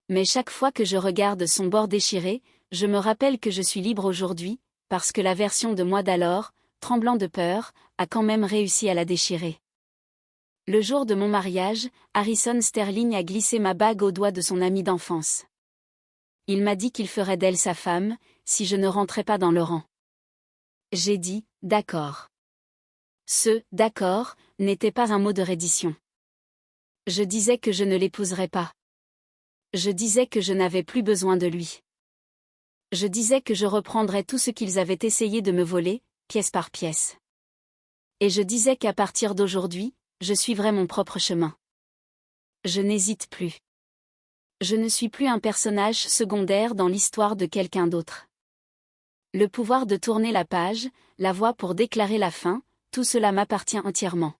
Mais chaque fois que je regarde son bord déchiré, je me rappelle que je suis libre aujourd'hui, parce que la version de moi d'alors, tremblant de peur, a quand même réussi à la déchirer. Le jour de mon mariage, Harrison Sterling a glissé ma bague au doigt de son ami d'enfance. Il m'a dit qu'il ferait d'elle sa femme, si je ne rentrais pas dans le rang. J'ai dit, d'accord. Ce « d'accord » n'était pas un mot de reddition. Je disais que je ne l'épouserais pas. Je disais que je n'avais plus besoin de lui. Je disais que je reprendrais tout ce qu'ils avaient essayé de me voler, pièce par pièce. Et je disais qu'à partir d'aujourd'hui, je suivrai mon propre chemin. Je n'hésite plus. Je ne suis plus un personnage secondaire dans l'histoire de quelqu'un d'autre. Le pouvoir de tourner la page, la voix pour déclarer la fin, tout cela m'appartient entièrement.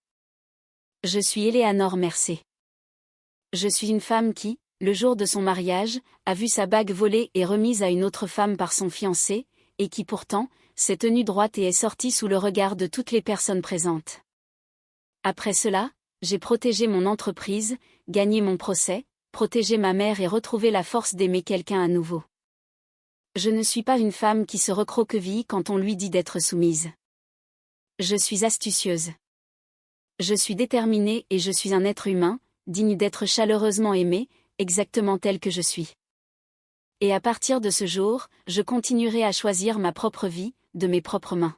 Je suis Eleanor Mercer. Je suis une femme qui, le jour de son mariage, a vu sa bague volée et remise à une autre femme par son fiancé, et qui pourtant, s'est tenue droite et est sortie sous le regard de toutes les personnes présentes. Après cela, j'ai protégé mon entreprise, gagné mon procès, protégé ma mère et retrouvé la force d'aimer quelqu'un à nouveau. Je ne suis pas une femme qui se recroqueville quand on lui dit d'être soumise. Je suis astucieuse. Je suis déterminée et je suis un être humain, digne d'être chaleureusement aimé, exactement tel que je suis. Et à partir de ce jour, je continuerai à choisir ma propre vie, de mes propres mains.